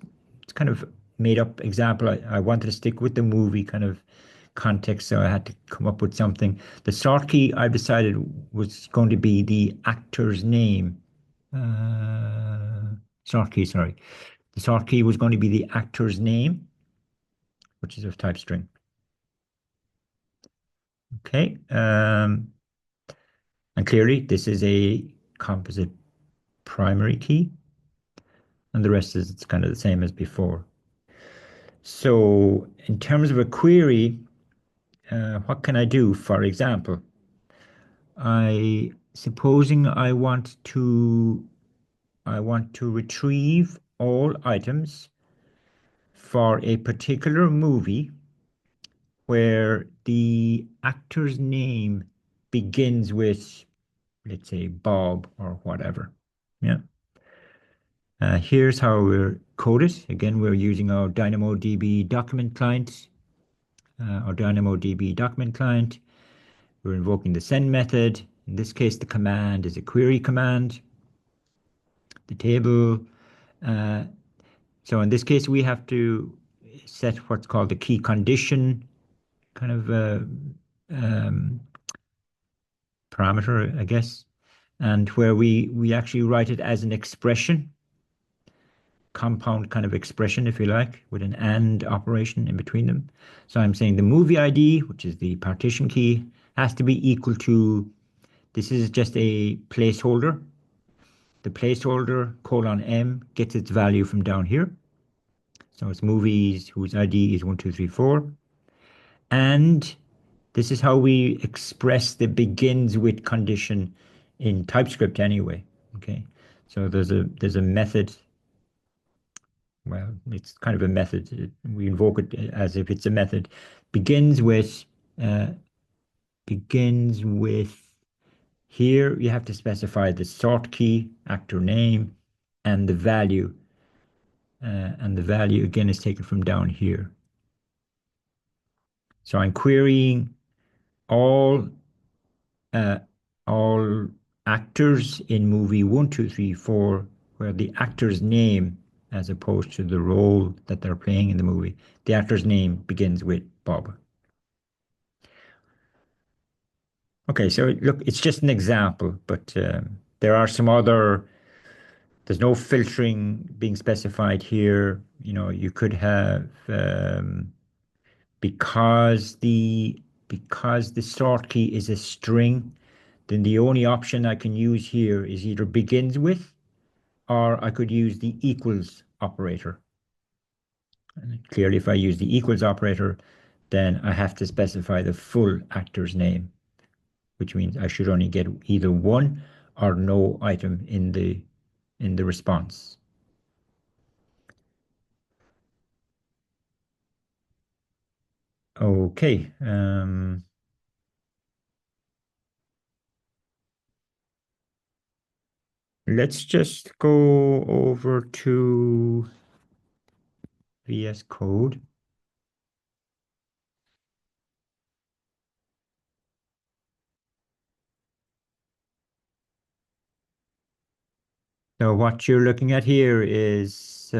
kind of made up example. I wanted to stick with the movie kind of context, so I had to come up with something. The sort key I've decided was going to be the actor's name. Sort key, sorry. The sort key was going to be the actor's name, which is of type string. Okay. And clearly this is a composite primary key, and the rest is it's kind of the same as before. So in terms of a query, what can I do? For example, supposing I want to retrieve all items for a particular movie where the actor's name begins with, let's say, Bob or whatever. Yeah. Here's how we're coded. Again, we're using our DynamoDB document client. Our DynamoDB document client. We're invoking the send method. In this case, the command is a query command. The table. So in this case, we have to set what's called the key condition kind of parameter, I guess, and where we actually write it as an expression, compound kind of expression, if you like, with an AND operation in between them. So I'm saying the movie ID, which is the partition key, has to be equal to, this is just a placeholder. The placeholder :M gets its value from down here. So it's movies whose ID is 1, 2, 3, 4. And this is how we express the begins with condition in TypeScript anyway. Okay. So there's a method. Well, it's kind of a method. We invoke it as if it's a method. Begins with uh, here you have to specify the sort key, actor name, and the value. And the value again is taken from down here. So I'm querying all actors in movie 1, 2, 3, 4, where the actor's name, as opposed to the role that they're playing in the movie, the actor's name begins with Bob. Okay, so look, it's just an example, but there are some other, there's no filtering being specified here. You know, you could have, because the sort key is a string, then the only option I can use here is either begins with, or I could use the equals operator. And clearly, if I use the equals operator, then I have to specify the full actor's name, which means I should only get either one or no item in the response. Okay. Let's just go over to VS Code. So what you're looking at here is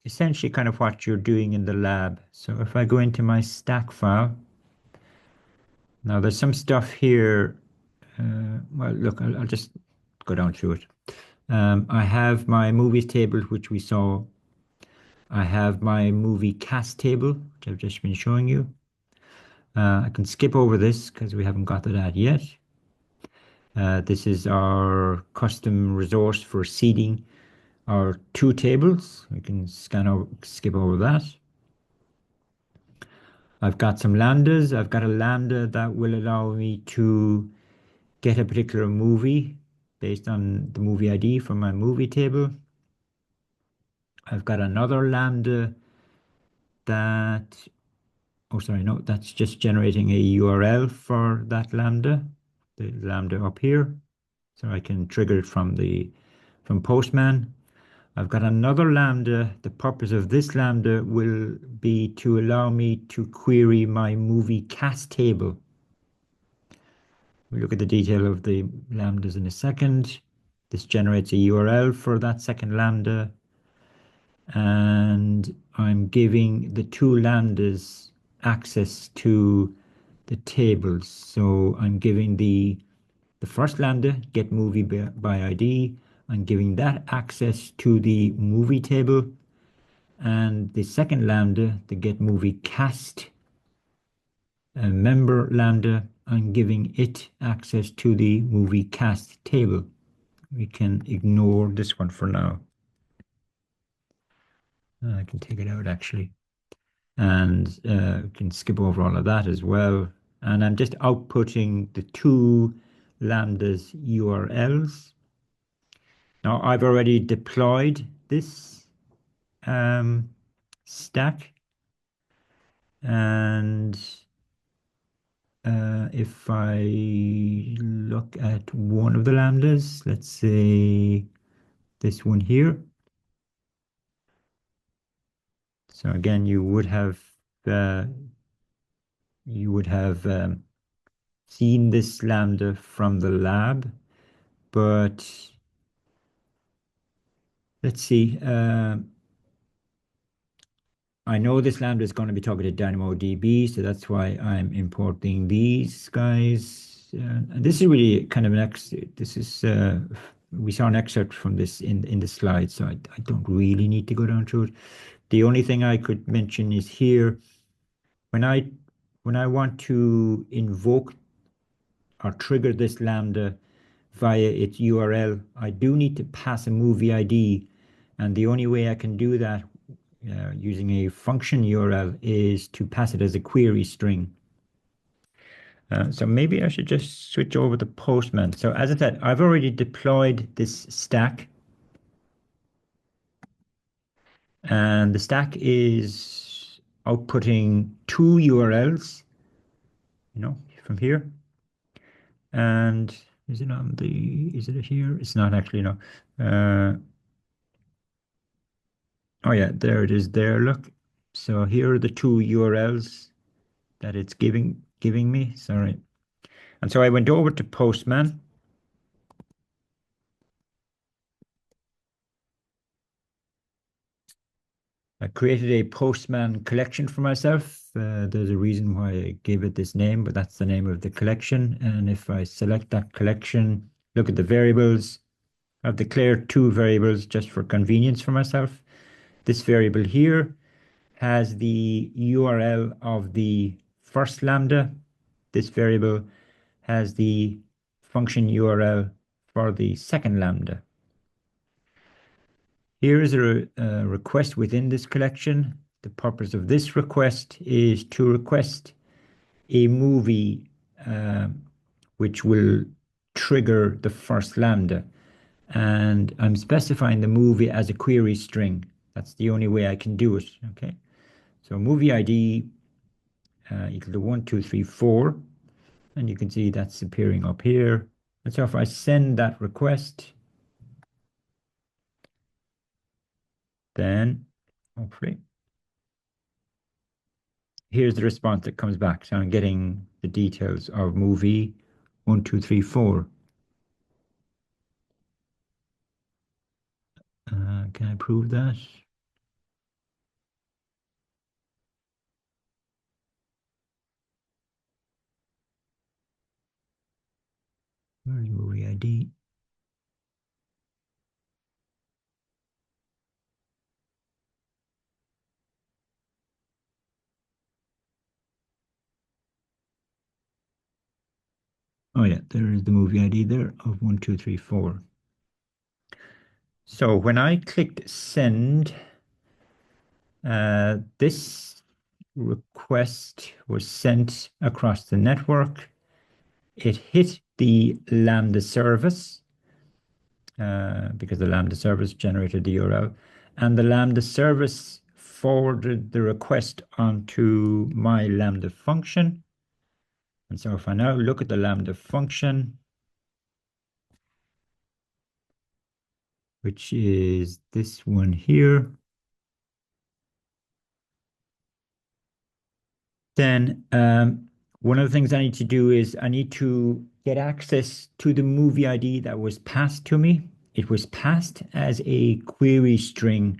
essentially kind of what you're doing in the lab. So if I go into my stack file, now there's some stuff here. Well, look, I'll just go down through it. I have my movies table, which we saw. I have my movie cast table, which I've just been showing you. I can skip over this because we haven't got to that yet. This is our custom resource for seeding our two tables. We can skip over that. I've got some lambdas. I've got a lambda that will allow me to get a particular movie based on the movie ID from my movie table. I've got another lambda that Oh, sorry, no, that's just generating a URL for that Lambda, the Lambda up here. So I can trigger it from Postman. I've got another Lambda. The purpose of this Lambda will be to allow me to query my movie cast table. We'll look at the detail of the Lambdas in a second. This generates a URL for that second Lambda. And I'm giving the two Lambdas access to the tables. So I'm giving the first Lambda, get movie by ID. I'm giving that access to the movie table. And the second Lambda, the get movie cast member Lambda, I'm giving it access to the movie cast table. We can ignore this one for now. I can take it out actually. And we can skip over all of that as well. And I'm just outputting the two Lambdas URLs. Now I've already deployed this stack. And if I look at one of the Lambdas, let's say this one here. So again, you would have seen this Lambda from the lab, but let's see. I know this Lambda is going to be talking to DynamoDB, so that's why I'm importing these guys. And this is really kind of we saw an excerpt from this in the slides, so I don't really need to go down through it. The only thing I could mention is here, when I want to invoke or trigger this Lambda via its URL, I do need to pass a movie ID, and the only way I can do that using a function URL is to pass it as a query string. So maybe I should just switch over to Postman. So as I said, I've already deployed this stack. And the stack is outputting two URLs, from here. And is it here? It's not actually, no. Oh yeah, there it is there, look. So here are the two URLs that it's giving me, sorry. And so I went over to Postman. I created a Postman collection for myself. There's a reason why I gave it this name, but that's the name of the collection. And if I select that collection, look at the variables, I've declared two variables just for convenience for myself. This variable here has the URL of the first Lambda. This variable has the function URL for the second Lambda. Here is a request within this collection. The purpose of this request is to request a movie which will trigger the first Lambda. And I'm specifying the movie as a query string. That's the only way I can do it, okay? So movie ID equal to 1, 2, 3, 4. And you can see that's appearing up here. And so if I send that request, then hopefully here's the response that comes back. So I'm getting the details of movie 1, 2, 3, 4. Can I prove that? Where's movie ID? Oh yeah, there is the movie ID there of 1, 2, 3, 4. So when I clicked send, this request was sent across the network. It hit the Lambda service because the Lambda service generated the URL, and the Lambda service forwarded the request onto my Lambda function. And so if I now look at the Lambda function, which is this one here, then one of the things I need to do is I need to get access to the movie ID that was passed to me. It was passed as a query string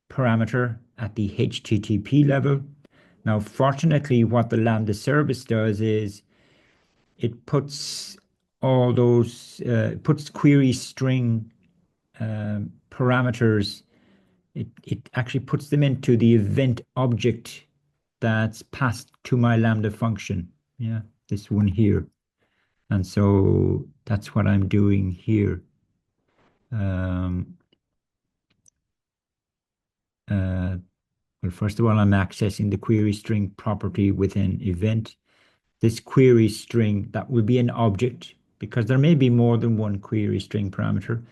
parameter at the HTTP level. Now, fortunately, what the Lambda service does is it puts all those, puts query string parameters, it actually puts them into the event object that's passed to my Lambda function. Yeah, this one here. And so that's what I'm doing here. Um, well, first of all, I'm accessing the query string property within event. This query string, that will be an object because there may be more than one query string parameter.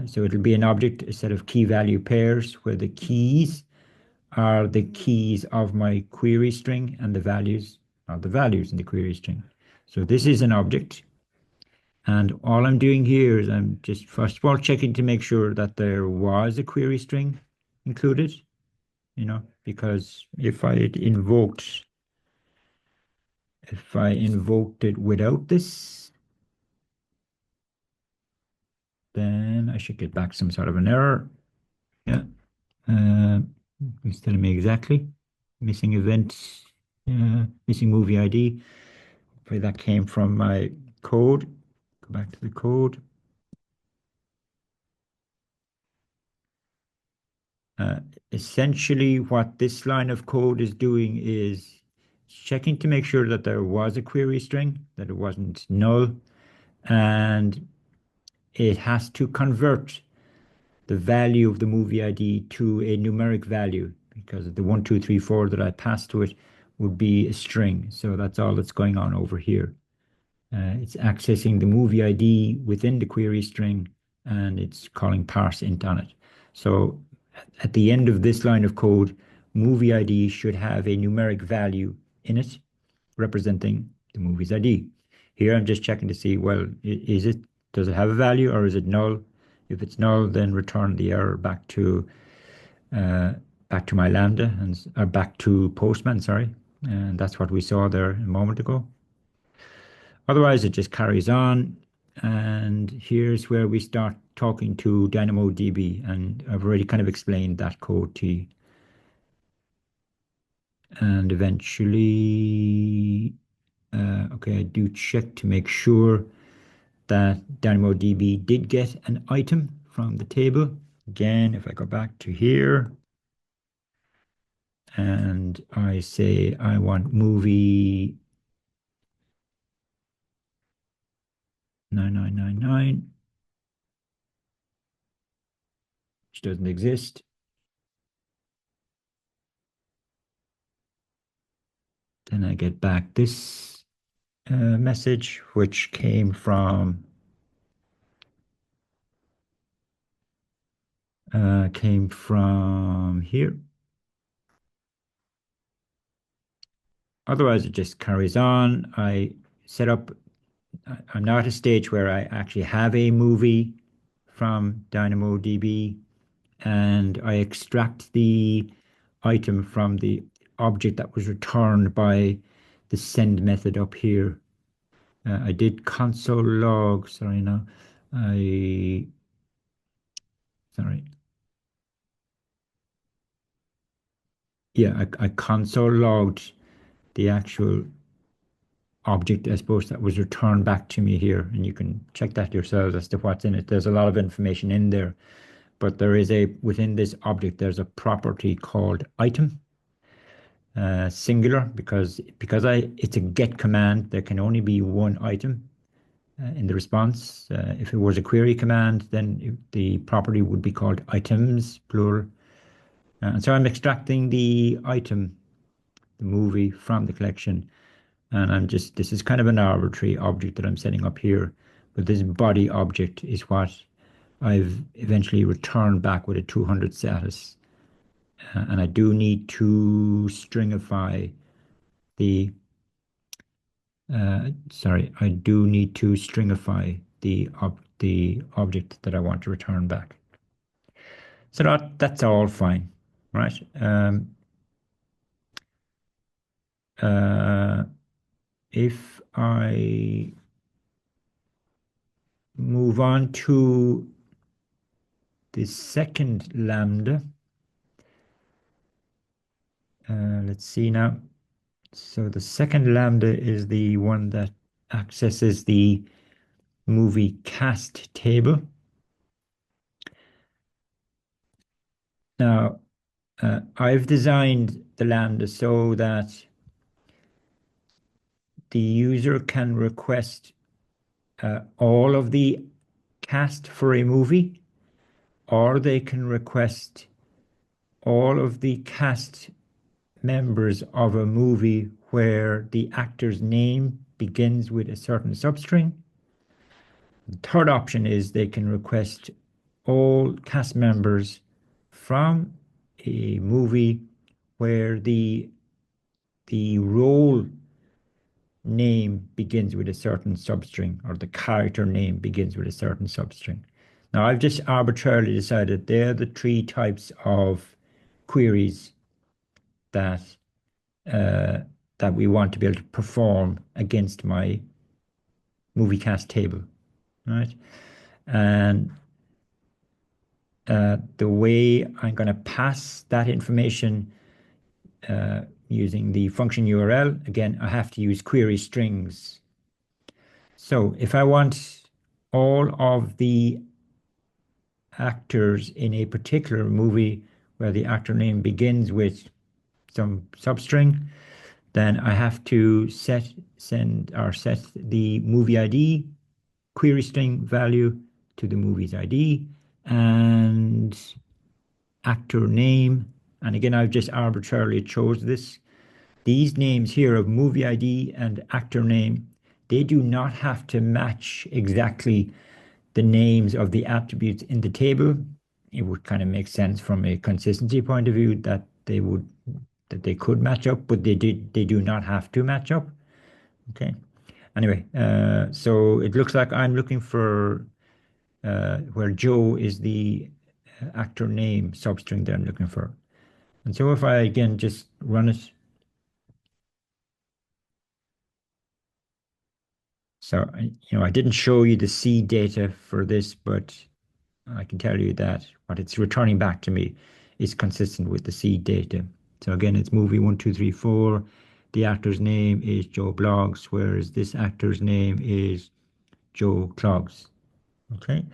So it'll be an object, a set of key value pairs where the keys are the keys of my query string and the values are the values in the query string. So this is an object. And all I'm doing here is I'm just first of all checking to make sure that there was a query string included, because if I invoked it without this, then I should get back some sort of an error. Yeah. It's telling me exactly. Missing event, missing movie ID. Hopefully that came from my code. Go back to the code. Uh, Essentially, what this line of code is doing is checking to make sure that there was a query string, that it wasn't null, and it has to convert the value of the movie ID to a numeric value because the 1, 2, 3, 4 that I passed to it would be a string. So that's all that's going on over here. It's accessing the movie ID within the query string and it's calling parse int on it. So at the end of this line of code, movie ID should have a numeric value in it representing the movie's ID. Here I'm just checking to see, well, does it have a value or is it null? If it's null, then return the error back to my Lambda or back to Postman, sorry. And that's what we saw there a moment ago. Otherwise, it just carries on. And here's where we start talking to DynamoDB. And I've already kind of explained that code to you. And eventually, okay, I do check to make sure that DynamoDB did get an item from the table. Again, if I go back to here and I say I want movie 9999, which doesn't exist. Then I get back this message, which came from here. Otherwise, it just carries on. I'm now at a stage where I actually have a movie from DynamoDB and I extract the item from the object that was returned by the send method up here. I did console log, sorry, no, sorry. Yeah, I console logged the actual object, I suppose, that was returned back to me here. And you can check that yourselves as to what's in it. There's a lot of information in there, but within this object, there's a property called item, singular, because it's a get command, there can only be one item in the response. If it was a query command, then the property would be called items, plural. And so I'm extracting the item, the movie, from the collection. And this is kind of an arbitrary object that I'm setting up here. But this body object is what I've eventually returned back with a 200 status. and I do need to stringify the I do need to stringify the object that I want to return back. So that's all fine, right? If I move on to the second lambda, let's see now. So the second lambda is the one that accesses the movie cast table. Now, I've designed the lambda so that the user can request all of the cast for a movie, or they can request all of the cast members of a movie where the actor's name begins with a certain substring. The third option is they can request all cast members from a movie where the role name begins with a certain substring, or the character name begins with a certain substring. Now, I've just arbitrarily decided they're the three types of queries that uh, that we want to be able to perform against my movie cast table, right? And the way I'm going to pass that information using the function URL, again, I have to use query strings. So if I want all of the actors in a particular movie where the actor name begins with some substring, then I have to set the movie ID query string value to the movie's ID and actor name. And again, I've just arbitrarily chose this. These names here of movie ID and actor name, they do not have to match exactly the names of the attributes in the table. It would kind of make sense from a consistency point of view that they could match up, but they do not have to match up. Okay. Anyway, so it looks like I'm looking for where Joe is the actor name substring that I'm looking for. And so if I again just run it. So, I didn't show you the seed data for this, but I can tell you that what it's returning back to me is consistent with the seed data. So again, it's movie 1, 2, 3, 4. The actor's name is Joe Bloggs, whereas this actor's name is Joe Clogs. Okay.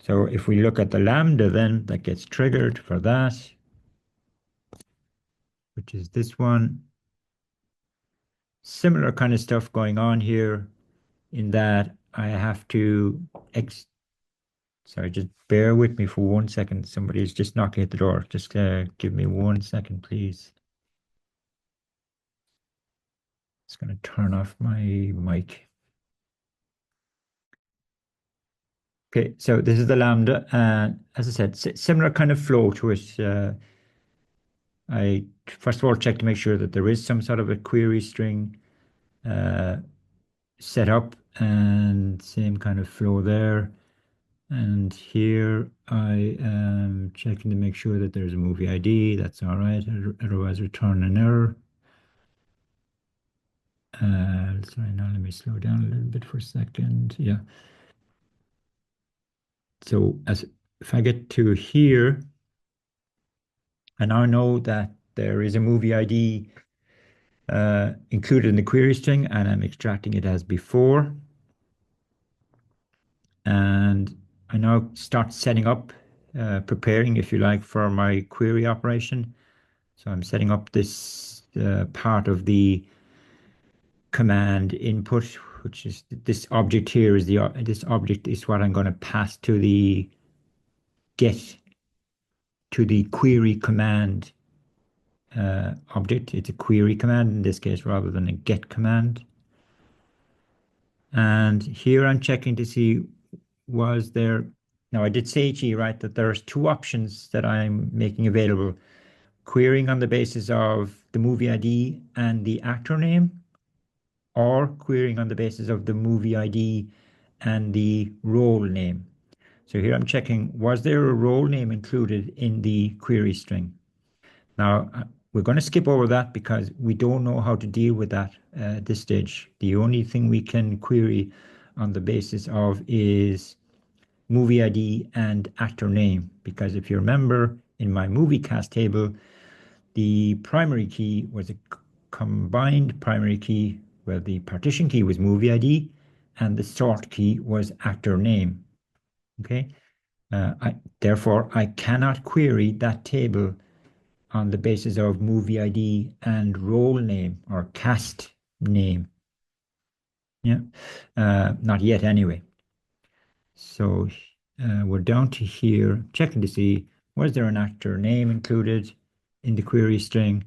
So if we look at the lambda then that gets triggered for that, which is this one, similar kind of stuff going on here in that I have to sorry, just bear with me for 1 second. Somebody's just knocking at the door. Just give me 1 second, please. Just going to turn off my mic. Okay, so this is the lambda, and as I said, similar kind of flow to it. I first of all check to make sure that there is some sort of a query string set up, and same kind of flow there. And here I am checking to make sure that there's a movie ID. That's all right. Otherwise, return an error. Sorry, now let me slow down a little bit for a second. Yeah. So if I get to here, I now know that there is a movie ID included in the query string, and I'm extracting it as before. And I now start setting up, preparing, if you like, for my query operation. So I'm setting up this part of the command input, which is this object here is this object is what I'm going to pass to the query command object. It's a query command in this case rather than a get command. And here I'm checking to see was there Now, I did say to you, right, that there's two options that I'm making available. Querying on the basis of the movie ID and the actor name, or querying on the basis of the movie ID and the role name. So here I'm checking, was there a role name included in the query string? Now, we're going to skip over that because we don't know how to deal with that at this stage. The only thing we can query on the basis of is movie ID and actor name. Because if you remember, in my movie cast table, the primary key was a combined primary key. Well, the partition key was movie ID and the sort key was actor name. Okay. Therefore, I cannot query that table on the basis of movie ID and role name or cast name. Yeah, not yet anyway. So we're down to here, checking to see was there an actor name included in the query string.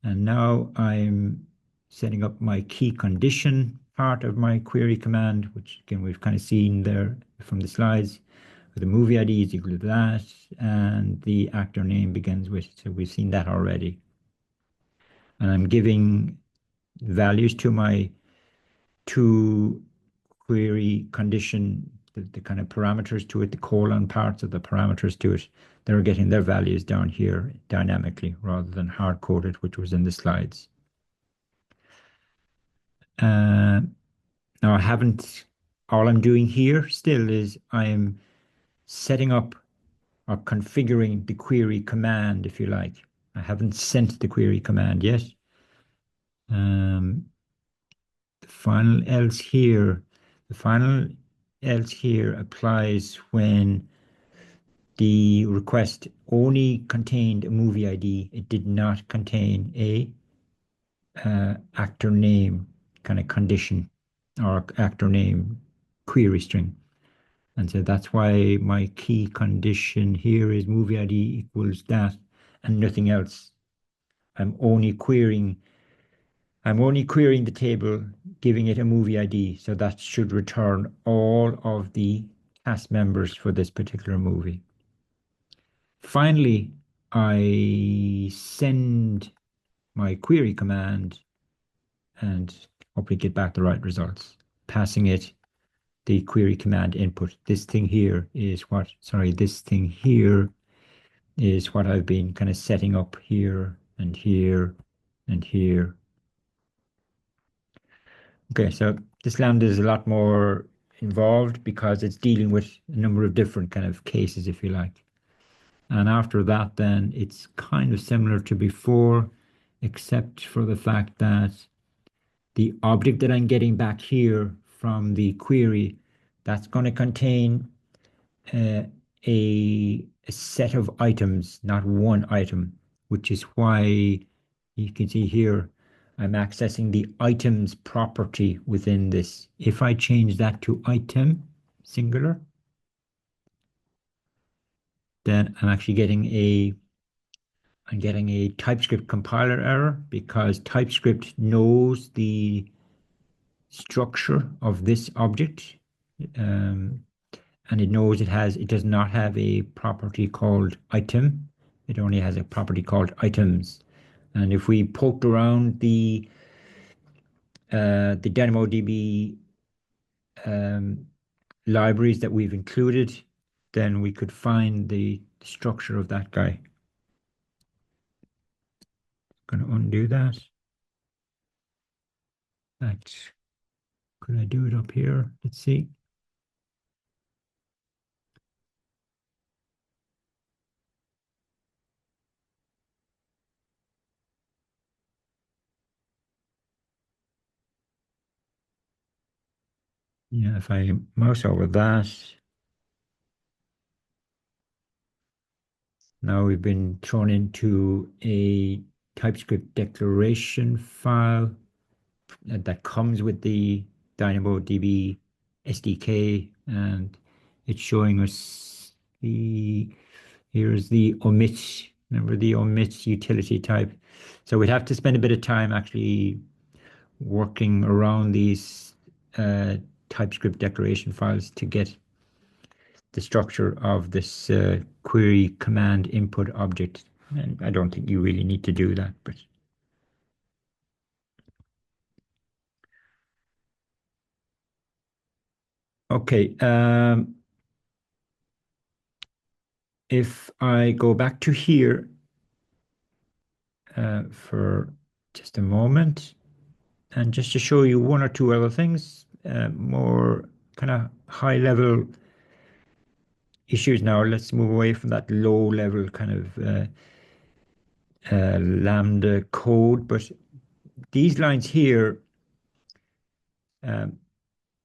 And now I'm setting up my key condition part of my query command, which again we've kind of seen there from the slides. The movie ID is equal to that, and the actor name begins with, so we've seen that already. And I'm giving values to my two query condition, the kind of parameters to it, the colon parts of the parameters to it. They're getting their values down here dynamically rather than hard coded, which was in the slides. Now I haven't, all I'm doing here still is I'm setting up or configuring the query command, if you like. I haven't sent the query command yet. The final else here, the final else here applies when the request only contained a movie ID. It did not contain a actor name kind of condition or actor name query string. And so that's why my key condition here is movie ID equals that and nothing else. I'm only querying the table, giving it a movie ID. So that should return all of the cast members for this particular movie. Finally, I send my query command and hopefully get back the right results, passing it the query command input. This thing here is what I've been kind of setting up here and here and here. Okay, so this Lambda is a lot more involved because it's dealing with a number of different kind of cases, if you like. And after that, then it's kind of similar to before, except for the fact that the object that I'm getting back here from the query, that's going to contain uh, a set of items, not one item, which is why you can see here I'm accessing the items property within this. If I change that to item singular, then I'm getting a TypeScript compiler error because TypeScript knows the structure of this object. And it knows it does not have a property called item. It only has a property called items. And if we poked around the DynamoDB libraries that we've included, then we could find the structure of that guy. Going to undo that. Could I do it up here? Let's see. Yeah, if I mouse over that, now we've been thrown into a TypeScript declaration file that comes with the DynamoDB SDK, and it's showing us here's the omit. Remember the omit utility type. So we'd have to spend a bit of time actually working around these TypeScript declaration files to get the structure of this query command input object. And I don't think you really need to do that, but okay. If I go back to here for just a moment, and just to show you one or two other things, more kind of high level issues now. Let's move away from that low level kind of Lambda code, but these lines here, um,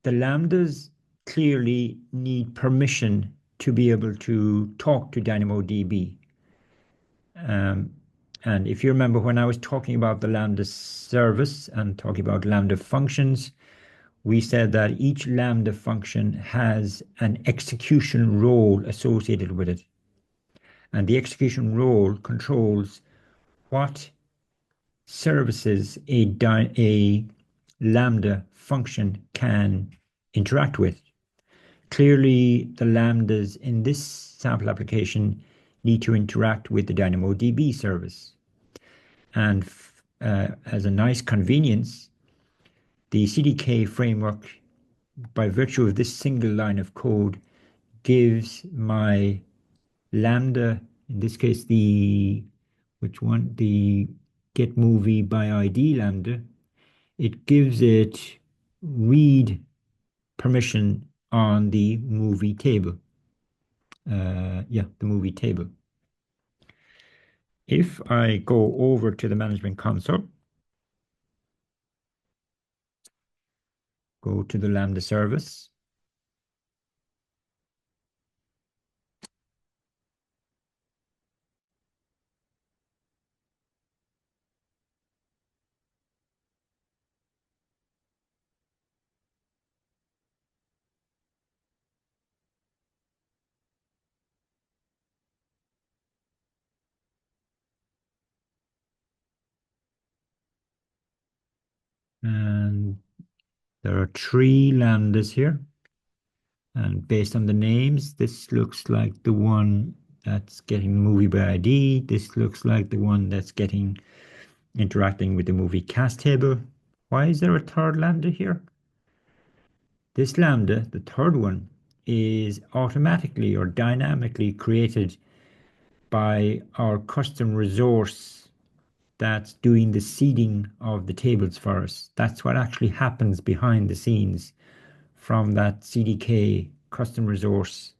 the Lambdas clearly need permission to be able to talk to DynamoDB. And if you remember when I was talking about the Lambda service and talking about Lambda functions, we said that each Lambda function has an execution role associated with it. And the execution role controls what services a Lambda function can interact with. Clearly, the Lambdas in this sample application need to interact with the DynamoDB service. And as a nice convenience, the CDK framework, by virtue of this single line of code, gives my Lambda, in this case, which one? The get movie by ID Lambda, it gives it read permission on the movie table. Yeah, the movie table. If I go over to the management console, go to the Lambda service, and there are 3 Lambdas here. And based on the names, this looks like the one that's getting movie by ID. This looks like the one that's interacting with the movie cast table. Why is there a third Lambda here? This Lambda, the third one, is automatically or dynamically created by our custom resource that's doing the seeding of the tables for us. That's what actually happens behind the scenes from that CDK custom resource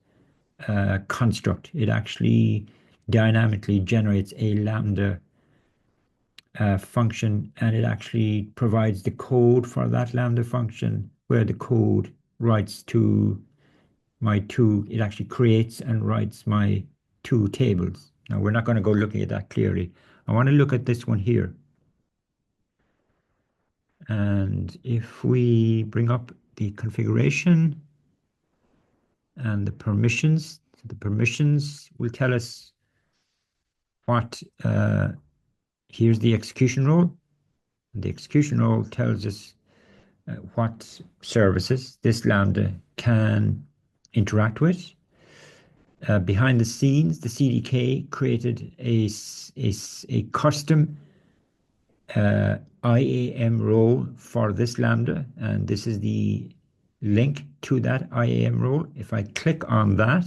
construct. It actually dynamically generates a Lambda function, and it actually provides the code for that Lambda function, where the code writes to it actually creates and writes my 2 tables. Now, we're not going to go looking at that clearly. I want to look at this one here. And if we bring up the configuration and the permissions will tell us what, here's the execution role. The execution role tells us what services this Lambda can interact with. Behind the scenes, the CDK created a custom IAM role for this Lambda, and this is the link to that IAM role. If I click on that,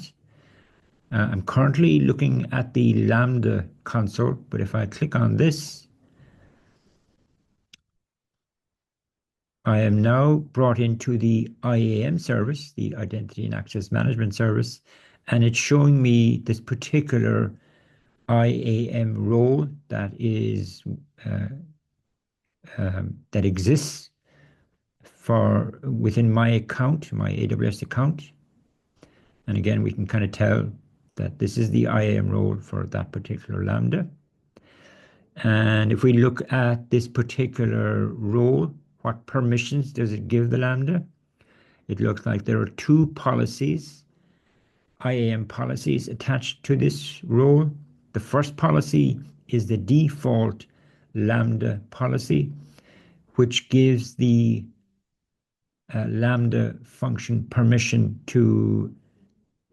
I'm currently looking at the Lambda console, but if I click on this, I am now brought into the IAM service, the Identity and Access Management Service, and it's showing me this particular IAM role that is that exists for within my account, my AWS account. And again, we can kind of tell that this is the IAM role for that particular Lambda. And if we look at this particular role, what permissions does it give the Lambda? It looks like there are 2 policies, IAM policies attached to this role. The first policy is the default Lambda policy, which gives the Lambda function permission to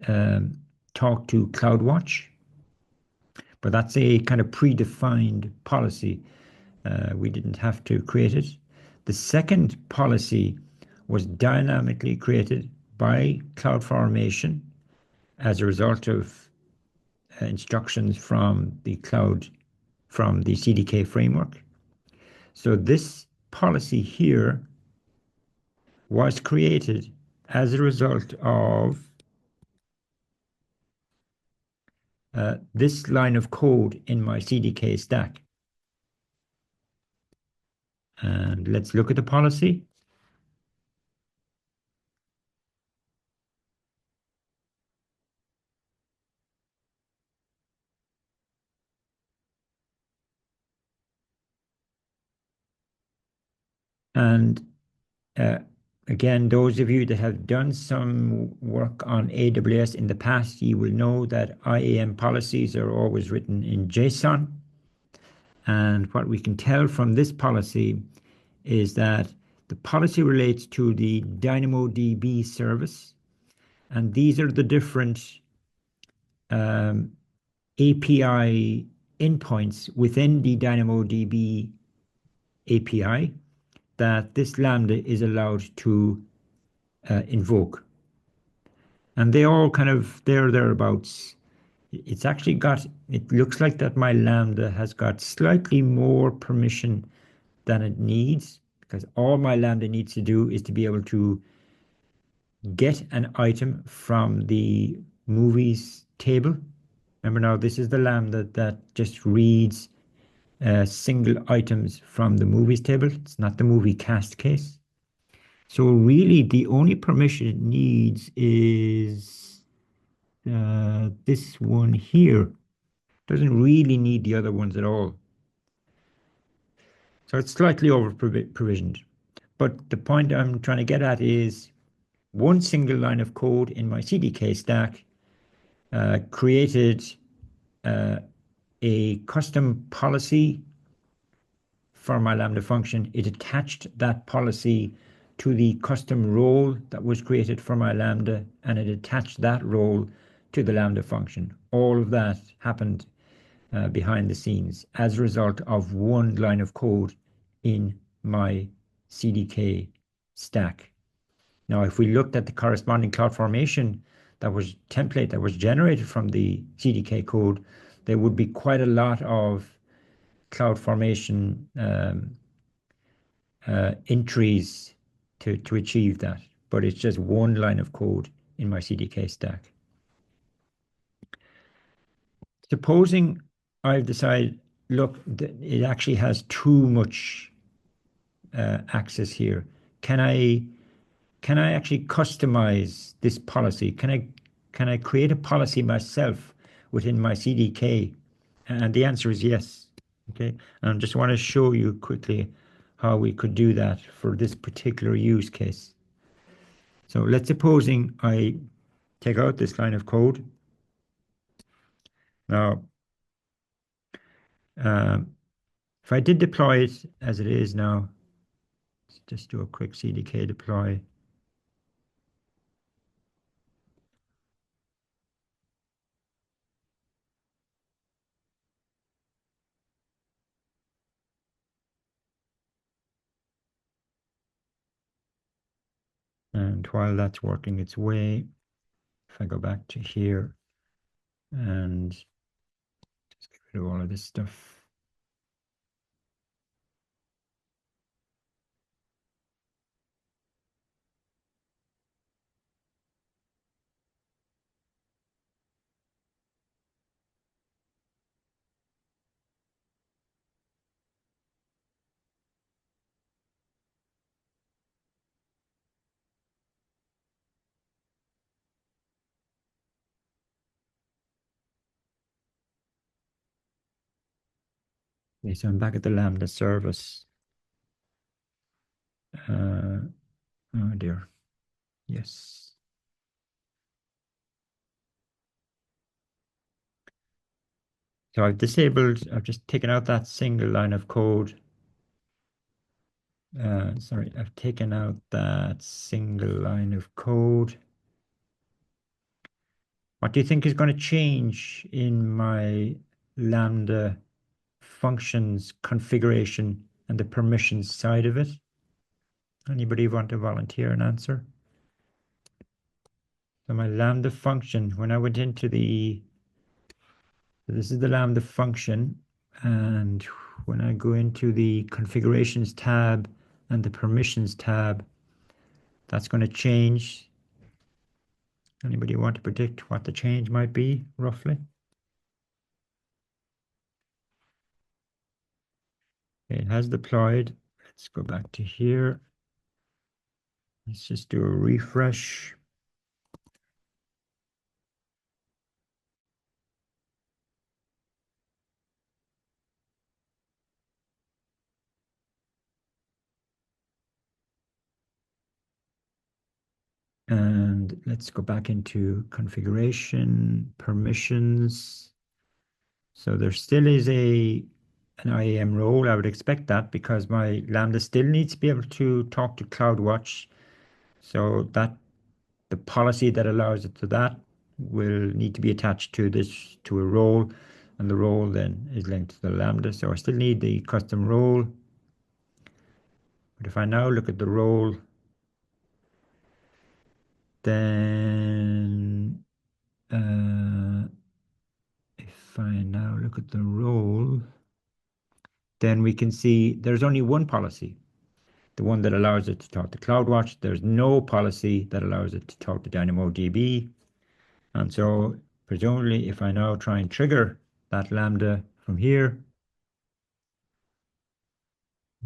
um, talk to CloudWatch, but that's a kind of predefined policy. We didn't have to create it. The second policy was dynamically created by CloudFormation as a result of instructions from the CDK framework. So this policy here was created as a result of this line of code in my CDK stack. And let's look at the policy. And uh, again, those of you that have done some work on AWS in the past, you will know that IAM policies are always written in JSON. And what we can tell from this policy is that the policy relates to the DynamoDB service. And these are the different API endpoints within the DynamoDB API that this Lambda is allowed to invoke. And they all kind of, thereabouts. It's actually got, it looks like that my Lambda has got slightly more permission than it needs, because all my Lambda needs to do is to be able to get an item from the movies table. Remember now, this is the Lambda that just reads single items from the movies table. It's not the movie cast case. So really the only permission it needs is this one here. Doesn't really need the other ones at all. So it's slightly over provisioned. But the point I'm trying to get at is one single line of code in my CDK stack created a custom policy for my Lambda function. It attached that policy to the custom role that was created for my Lambda, and it attached that role to the Lambda function. All of that happened behind the scenes as a result of one line of code in my CDK stack. Now, if we looked at the corresponding CloudFormation template that was generated from the CDK code, there would be quite a lot of CloudFormation entries to achieve that, but it's just one line of code in my CDK stack. Supposing I've decided, look, it actually has too much access here. Can I actually customize this policy? Can I create a policy myself within my CDK? And the answer is yes. Okay, and I just want to show you quickly how we could do that for this particular use case. So let's supposing I take out this line of code. Now, if I did deploy it as it is now, let's just do a quick CDK deploy. And while that's working its way, if I go back to here and just get rid of all of this stuff. Okay, so I'm back at the Lambda service. Oh dear. Yes. So I've just taken out that single line of code. Sorry, I've taken out that single line of code. What do you think is going to change in my Lambda functions configuration and the permissions side of it? Anybody want to volunteer an answer? So my Lambda function, when I went into this is the Lambda function, and when I go into the configurations tab and the permissions tab, that's going to change. Anybody want to predict what the change might be, roughly? It has deployed. Let's go back to here. Let's just do a refresh. And let's go back into configuration, permissions. So there still is an IAM role. I would expect that because my Lambda still needs to be able to talk to CloudWatch. So that the policy that allows it to that will need to be attached to this, to a role, and the role then is linked to the Lambda. So I still need the custom role. But if I now look at the role, then if I now look at the role, then we can see there's only one policy, the one that allows it to talk to CloudWatch. There's no policy that allows it to talk to DynamoDB. And so presumably if I now try and trigger that Lambda from here,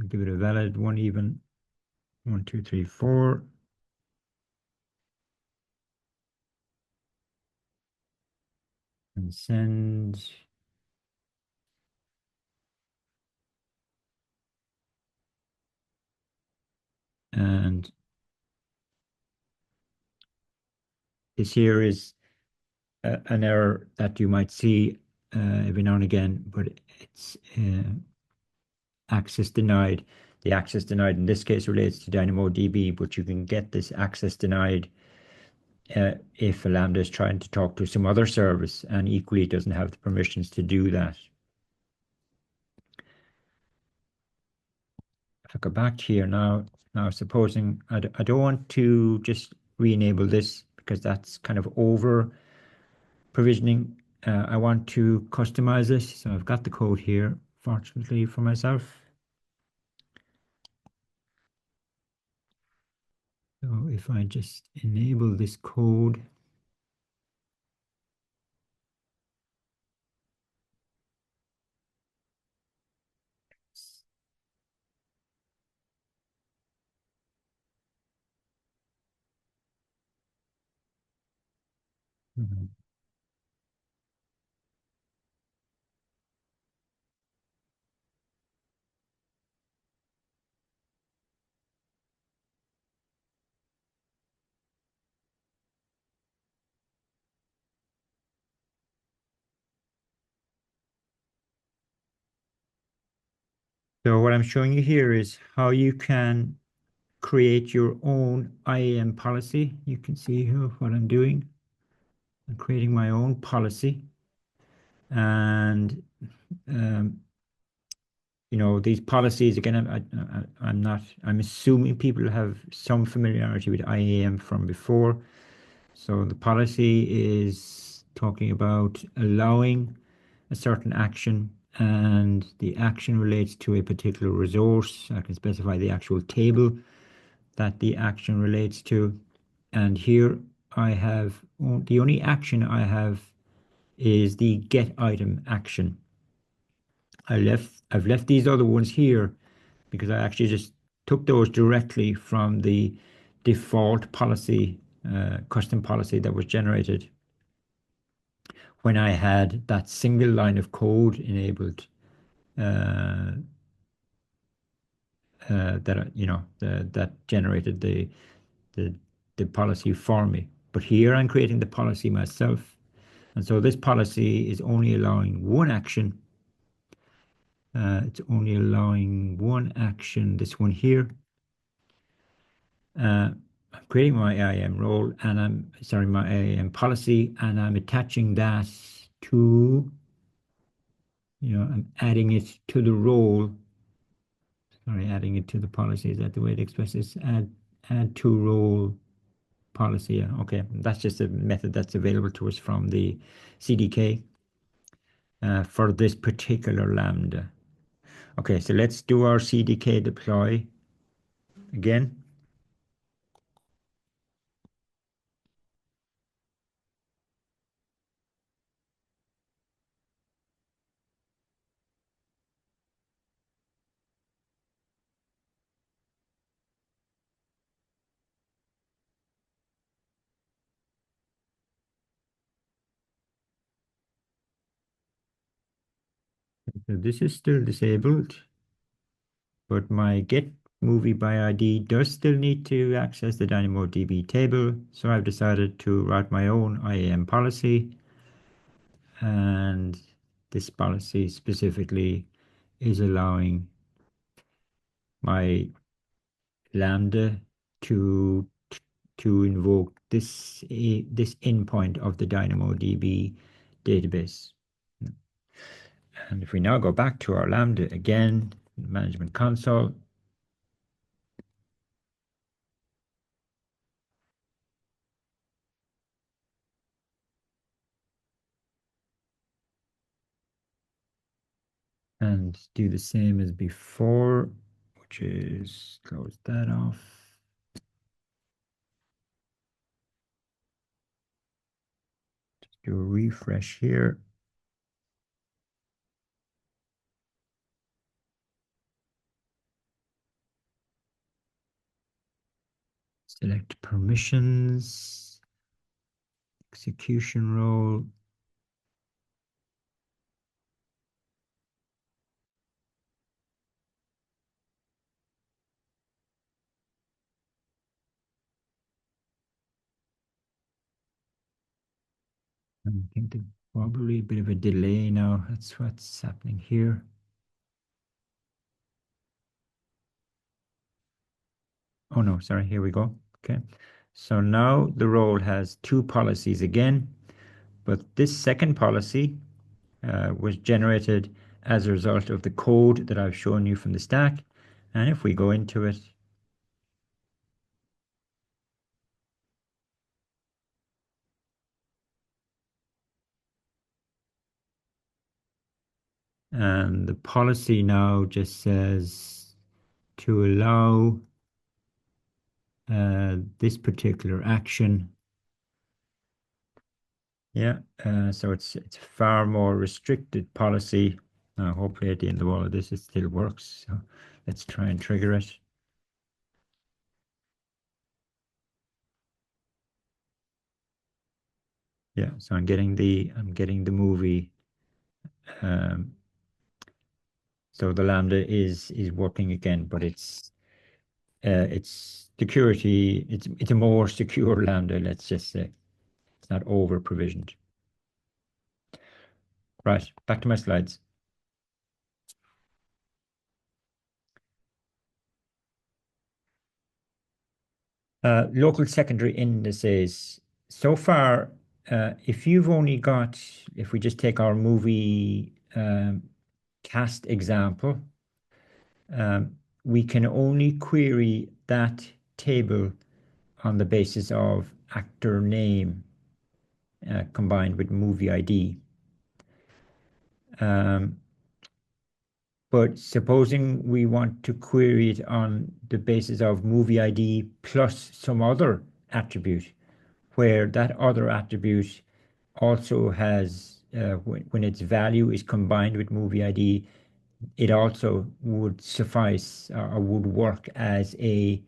give it a valid one even, 1, 2, 3, 4. And send. And this here is an error that you might see every now and again, but it's access denied. The access denied in this case relates to DynamoDB, but you can get this access denied if a Lambda is trying to talk to some other service and equally doesn't have the permissions to do that. If I go back here now supposing I don't want to just re-enable this because that's kind of over provisioning. I want to customize this. So I've got the code here, fortunately for myself. So if I just enable this code, mhm. So what I'm showing you here is how you can create your own IAM policy. You can see here what I'm doing. I'm creating my own policy. And, you know, these policies, again, I'm assuming people have some familiarity with IAM from before. So the policy is talking about allowing a certain action, and the action relates to a particular resource. I can specify the actual table that the action relates to. And here I have the only action I have is the get item action. I've left these other ones here because I actually just took those directly from the default policy, custom policy that was generated when I had that single line of code enabled, that that generated the policy for me. But here I'm creating the policy myself, and so this policy is only allowing one action. It's only allowing one action, this one here. I'm creating my IAM role and I'm sorry, my IAM policy, and I'm attaching that to, I'm adding it to the role. Sorry, adding it to the policy. Is that the way to express this? Add to role policy. Yeah, okay, that's just a method that's available to us from the CDK for this particular Lambda. Okay, so let's do our CDK deploy again. So this is still disabled, but my get movie by ID does still need to access the DynamoDB table. So I've decided to write my own IAM policy, and this policy specifically is allowing my Lambda to invoke this endpoint of the DynamoDB database. And if we now go back to our Lambda again, management console, and do the same as before, which is close that off. Just do a refresh here. Select permissions, execution role. I think there's probably a bit of a delay now. That's what's happening here. Oh no, sorry, here we go. Okay. So now the role has two policies again, but this second policy was generated as a result of the code that I've shown you from the stack. And if we go into it, and the policy now just says to allow this particular action. Yeah, so it's far more restricted policy. Hopefully at the end of all of this, it still works. So let's try and trigger it. Yeah, so I'm getting the movie. So the Lambda is working again, but it's security. It's a more secure Lambda. Let's just say it's not over provisioned. Right, back to my slides. Local secondary indices. So far, if you've only got, if we just take our movie cast example, we can only query that table on the basis of actor name combined with movie ID. But supposing we want to query it on the basis of movie ID plus some other attribute, where that other attribute also has, when its value is combined with movie ID, it also would suffice or would work as a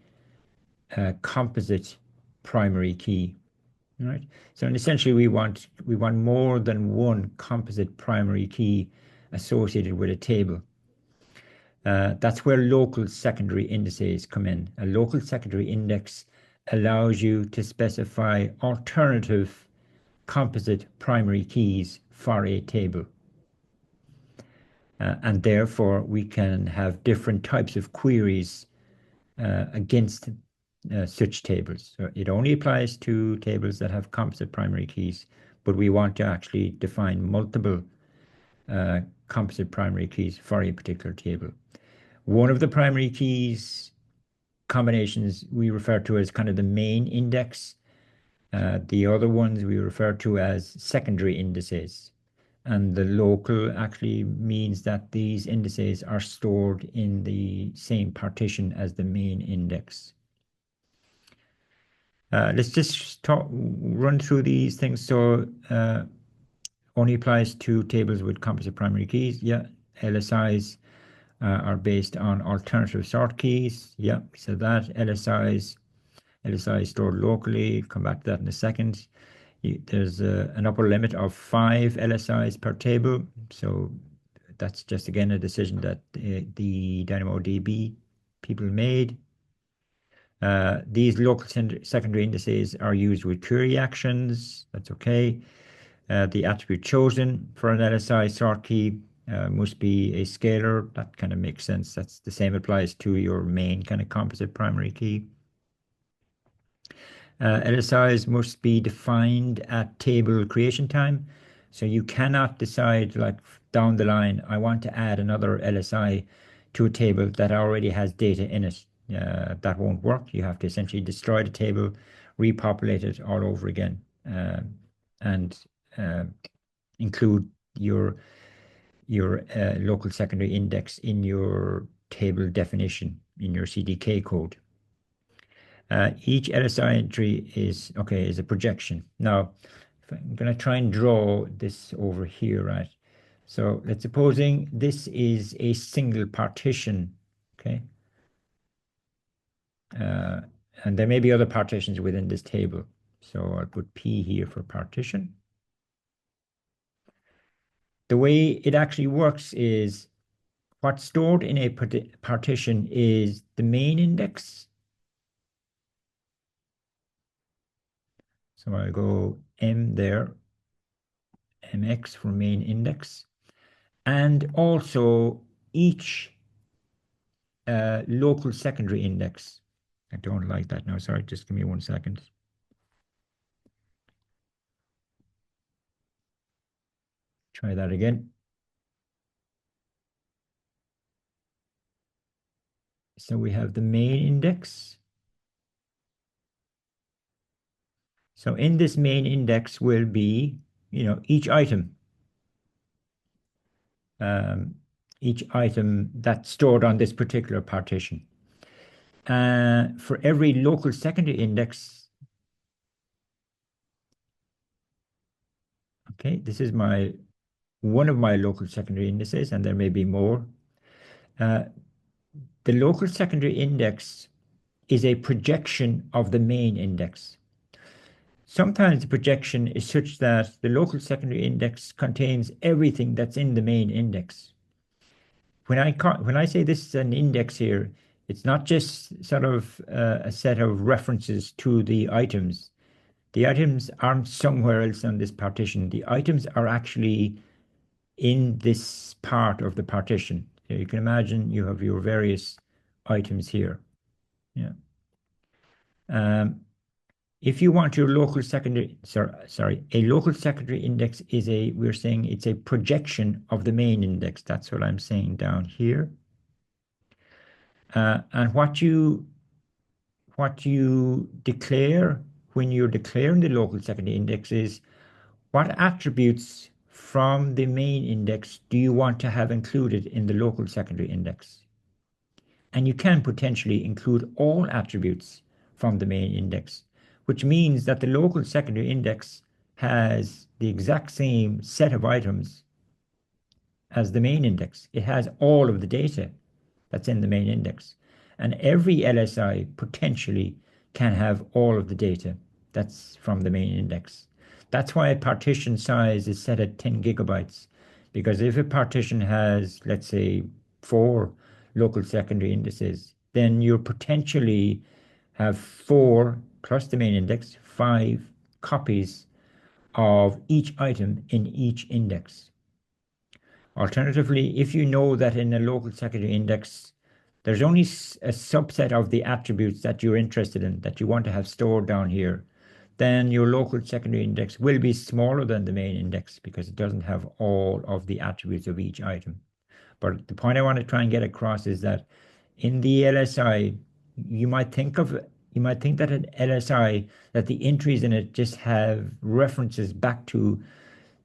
composite primary key. Right. So essentially, we want more than one composite primary key associated with a table. That's where local secondary indices come in. A local secondary index allows you to specify alternative composite primary keys for a table. And therefore, we can have different types of queries against such tables. So it only applies to tables that have composite primary keys, but we want to actually define multiple composite primary keys for a particular table. One of the primary keys combinations we refer to as kind of the main index. The other ones we refer to as secondary indices. And the local actually means that these indices are stored in the same partition as the main index. Let's just run through these things. So only applies to tables with composite primary keys. Yeah, LSIs are based on alternative sort keys. Yeah, so that LSI stored locally. Come back to that in a second. There's an upper limit of 5 LSIs per table. So that's just again a decision that the DynamoDB people made. These local secondary indices are used with query actions. That's okay. The attribute chosen for an LSI sort key must be a scalar. That kind of makes sense. That's the same applies to your main kind of composite primary key. LSIs must be defined at table creation time. So you cannot decide like down the line, I want to add another LSI to a table that already has data in it. That won't work. You have to essentially destroy the table, repopulate it all over again, and include your local secondary index in your table definition in your CDK code. Each LSI entry is a projection. Now, if I'm going to try and draw this over here, right? So let's supposing this is a single partition, okay? And there may be other partitions within this table. So I'll put P here for partition. The way it actually works is what's stored in a partition is the main index. So I'll go M there, MX for main index, and also each local secondary index. I don't like that now. Sorry, just give me 1 second. Try that again. So we have the main index. So in this main index will be, each item. Each item that's stored on this particular partition. For every local secondary index, okay, this is one of my local secondary indices, and there may be more. The local secondary index is a projection of the main index. Sometimes the projection is such that the local secondary index contains everything that's in the main index. When I say this is an index here, it's not just sort of a set of references to the items. The items aren't somewhere else on this partition. The items are actually in this part of the partition. So you can imagine you have your various items here. Yeah. If you want your local secondary, a local secondary index is we're saying it's a projection of the main index. That's what I'm saying down here. And what you declare when you're declaring the local secondary index is what attributes from the main index do you want to have included in the local secondary index? And you can potentially include all attributes from the main index, which means that the local secondary index has the exact same set of items as the main index. It has all of the data that's in the main index. And every LSI potentially can have all of the data that's from the main index. That's why a partition size is set at 10 gigabytes, because if a partition has, let's say, 4 local secondary indices, then you potentially have 4 plus the main index, 5 copies of each item in each index. Alternatively, if you know that in a local secondary index there's only a subset of the attributes that you're interested in that you want to have stored down here, then your local secondary index will be smaller than the main index because it doesn't have all of the attributes of each item. But the point I want to try and get across is that in the LSI, you might think that an LSI, that the entries in it just have references back to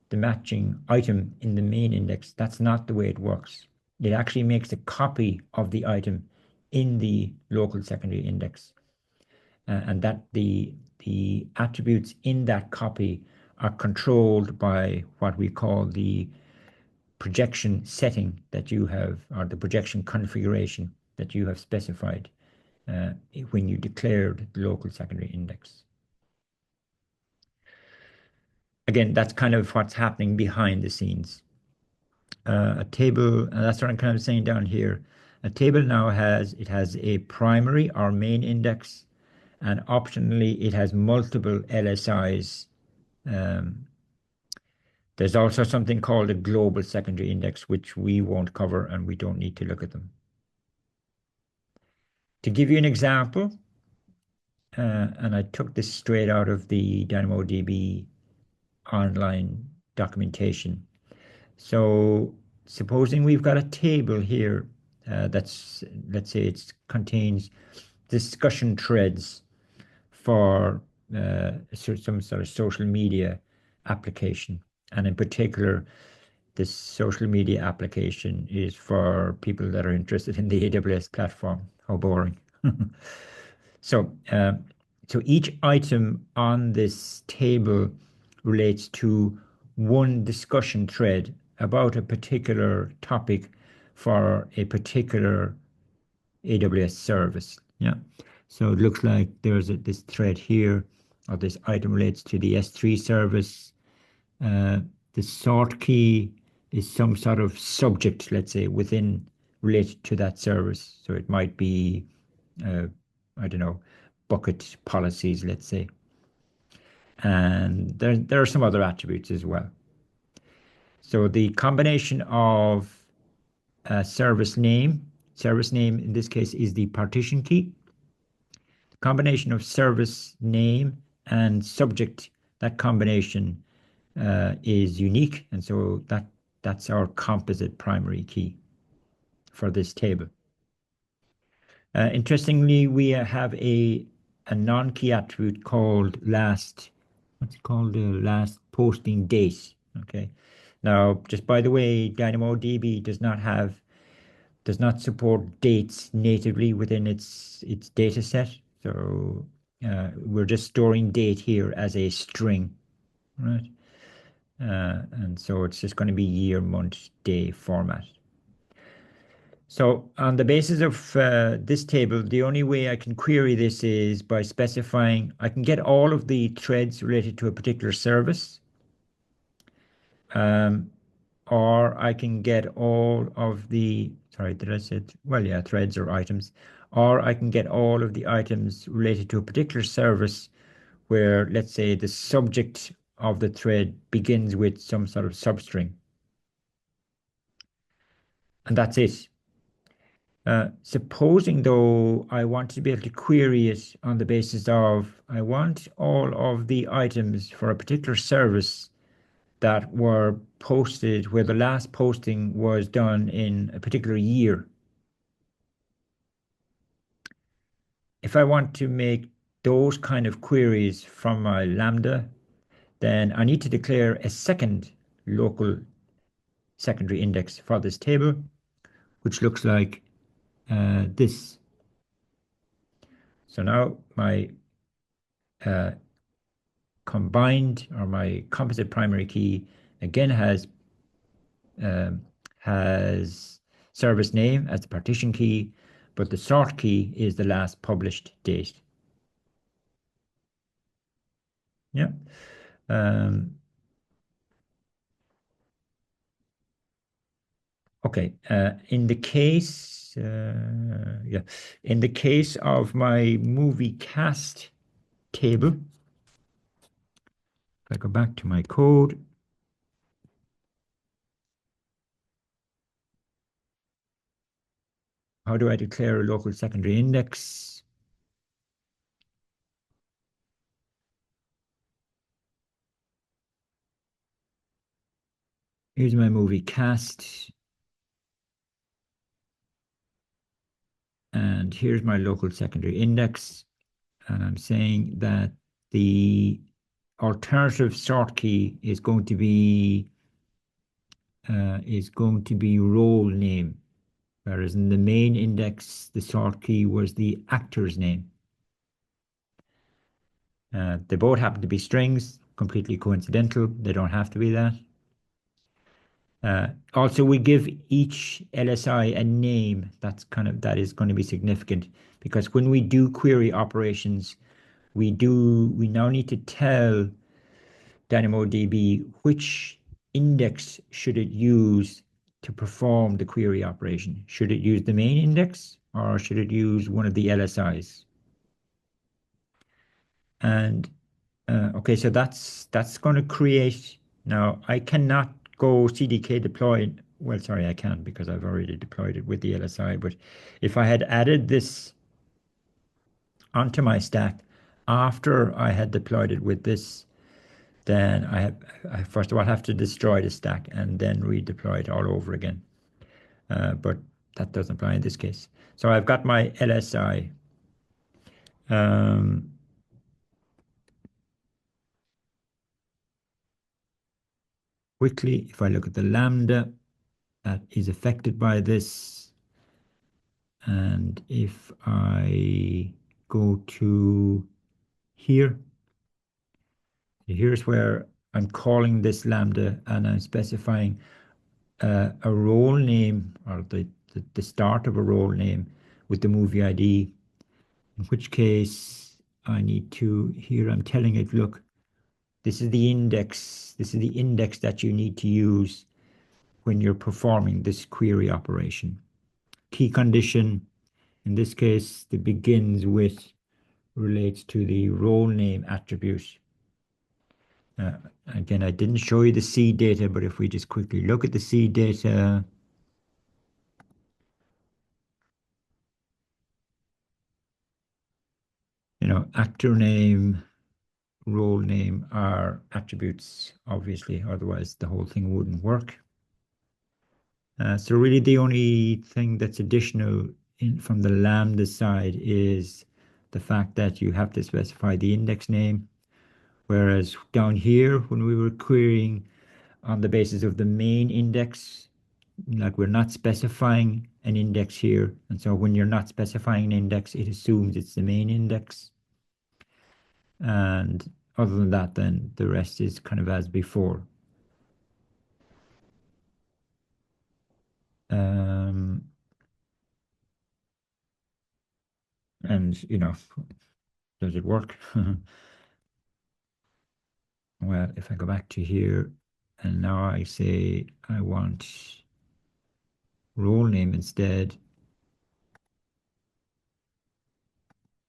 the matching item in the main index. That's not the way it works. It actually makes a copy of the item in the local secondary index, and that the attributes in that copy are controlled by what we call the projection setting that you have, or the projection configuration that you have specified uh, when you declared the local secondary index. Again, that's kind of what's happening behind the scenes. A table, and that's what I'm kind of saying down here. A table now has a primary or main index, and optionally it has multiple LSIs. Um, there's also something called a global secondary index, which we won't cover and we don't need to look at them. To give you an example, and I took this straight out of the DynamoDB online documentation. So supposing we've got a table here that's, let's say it contains discussion threads for some sort of social media application. And in particular, this social media application is for people that are interested in the AWS platform. How boring. So, so each item on this table relates to one discussion thread about a particular topic for a particular AWS service. Yeah. So it looks like there's this thread here, or this item relates to the S3 service. The sort key is some sort of subject, let's say, within related to that service. So it might be, I don't know, bucket policies, let's say. And there are some other attributes as well. So the combination of service name in this case is the partition key. The combination of service name and subject, that combination is unique, and so that's our composite primary key for this table. Interestingly, we have a non-key attribute called last. What's it called? Last posting date. Okay. Now, just by the way, DynamoDB does not support dates natively within its data set. So we're just storing date here as a string, right? And so it's just going to be year, month, day format. So on the basis of this table, the only way I can query this is by specifying, I can get all of the threads related to a particular service, or I can get all of the, sorry, did I say, well, yeah, threads or items, or I can get all of the items related to a particular service where, let's say, the subject of the thread begins with some sort of substring. And that's it. Supposing, though, I want to be able to query it on the basis of I want all of the items for a particular service that were posted where the last posting was done in a particular year. If I want to make those kind of queries from my Lambda, then I need to declare a second local secondary index for this table, which looks like this. So now my combined, or my composite primary key again um, has service name as the partition key, but the sort key is the last published date. Yeah. Okay. In the case, yeah, in the case of my movie cast table, if I go back to my code, how do I declare a local secondary index? Here's my movie cast. And here's my local secondary index. And I'm saying that the alternative sort key is going to be role name, whereas in the main index, the sort key was the actor's name. They both happen to be strings, completely coincidental. They don't have to be that. Also, we give each LSI a name. That is going to be significant because when we do query operations, we now need to tell DynamoDB which index should it use to perform the query operation. Should it use the main index or should it use one of the LSIs? And okay, so that's going to create. Now I cannot go CDK deploy. Well, sorry, I can't because I've already deployed it with the LSI. But if I had added this onto my stack after I had deployed it with this, then I first of all have to destroy the stack and then redeploy it all over again. But that doesn't apply in this case. So I've got my LSI. Um, quickly, if I look at the Lambda that is affected by this, and if I go to here, here's where I'm calling this Lambda and I'm specifying a role name or the start of a role name with the movie ID, in which case I need to, here I'm telling it, look, this is the index that you need to use when you're performing this query operation. Key condition, in this case, the begins with relates to the role name attribute. Uh, Again, I didn't show you the seed data, but if we just quickly look at the seed data, actor name, role name are attributes, obviously, otherwise the whole thing wouldn't work. So really the only thing that's additional from the Lambda side is the fact that you have to specify the index name, whereas down here, when we were querying on the basis of the main index, like we're not specifying an index here, and so when you're not specifying an index, it assumes it's the main index. And other than that, then the rest is kind of as before. And does it work? Well, if I go back to here and now I say I want role name instead,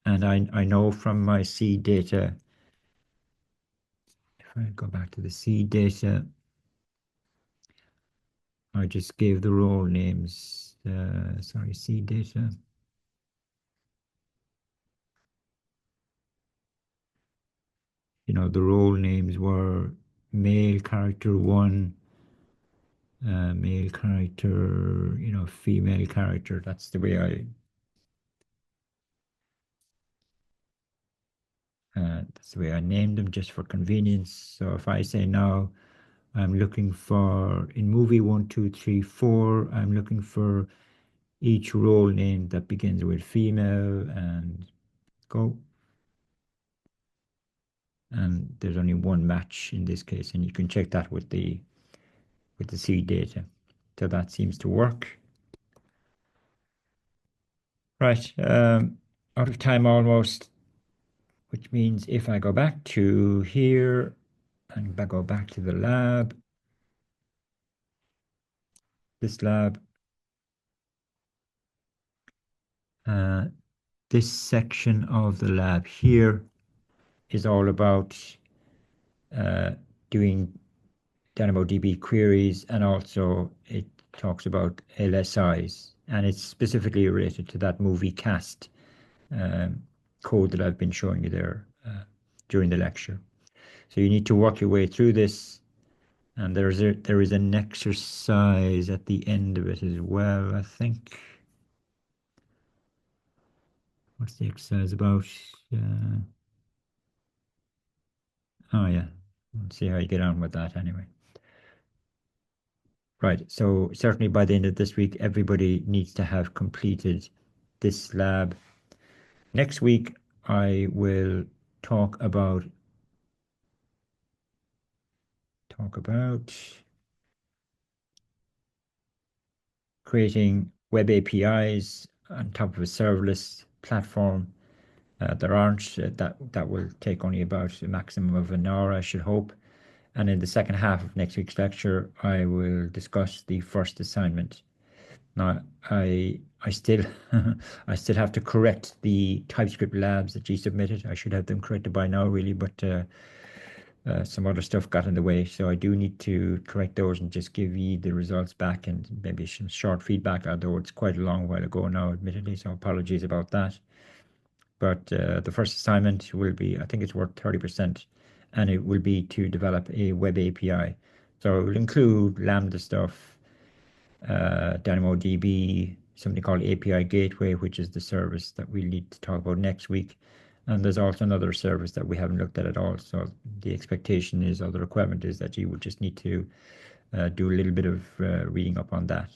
and I know from my seed data, if I go back to the seed data, I just gave the role names, sorry, seed data. The role names were male character 1, male character, female character. That's the way I named them just for convenience. So if I say now I'm looking for, in movie 1, 2, 3, 4, I'm looking for each role name that begins with female and go. And there's only one match in this case, and you can check that with the seed data. So that seems to work. Right, out of time almost, which means if I go back to here and go back to the lab, this lab, this section of the lab here is all about doing DynamoDB queries, and also it talks about LSIs. and it's specifically related to that movie cast code that I've been showing you there during the lecture. So you need to work your way through this, and there is an exercise at the end of it as well, I think. What's the exercise about? Oh yeah, let's see how you get on with that anyway. Right, so certainly by the end of this week, everybody needs to have completed this lab. Next week, I will talk about creating web APIs on top of a serverless platform. There aren't that will take only about a maximum of an hour, I should hope. And in the second half of next week's lecture, I will discuss the first assignment. Now, I still I still have to correct the TypeScript labs that you submitted. I should have them corrected by now, really, but some other stuff got in the way, so I do need to correct those and just give you the results back and maybe some short feedback, although it's quite a long while ago now, admittedly, so apologies about that. But the first assignment will be, I think it's worth 30%, and it will be to develop a web API. So it will include Lambda stuff, DynamoDB, something called API Gateway, which is the service that we need to talk about next week. And there's also another service that we haven't looked at all. So the expectation is, or the requirement is, that you will just need to do a little bit of reading up on that.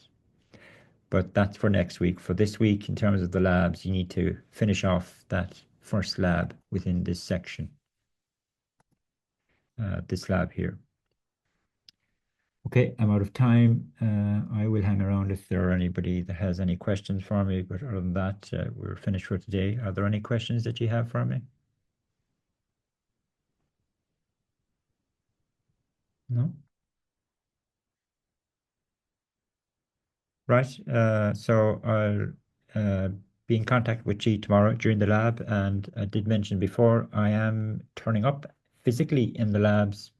But that's for next week. For this week, in terms of the labs, you need to finish off that first lab within this section, this lab here. Okay, I'm out of time. I will hang around if there are anybody that has any questions for me, but other than that, we're finished for today. Are there any questions that you have for me? No? Right, so I'll be in contact with you tomorrow during the lab, and I did mention before, I am turning up physically in the labs,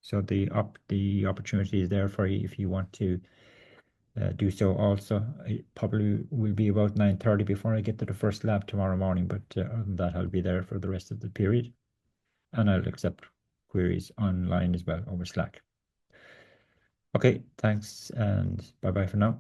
so the opportunity is there for you if you want to do so also. It probably will be about 9:30 before I get to the first lab tomorrow morning, but other than that, I'll be there for the rest of the period, and I'll accept queries online as well over Slack. Okay, thanks, and bye-bye for now.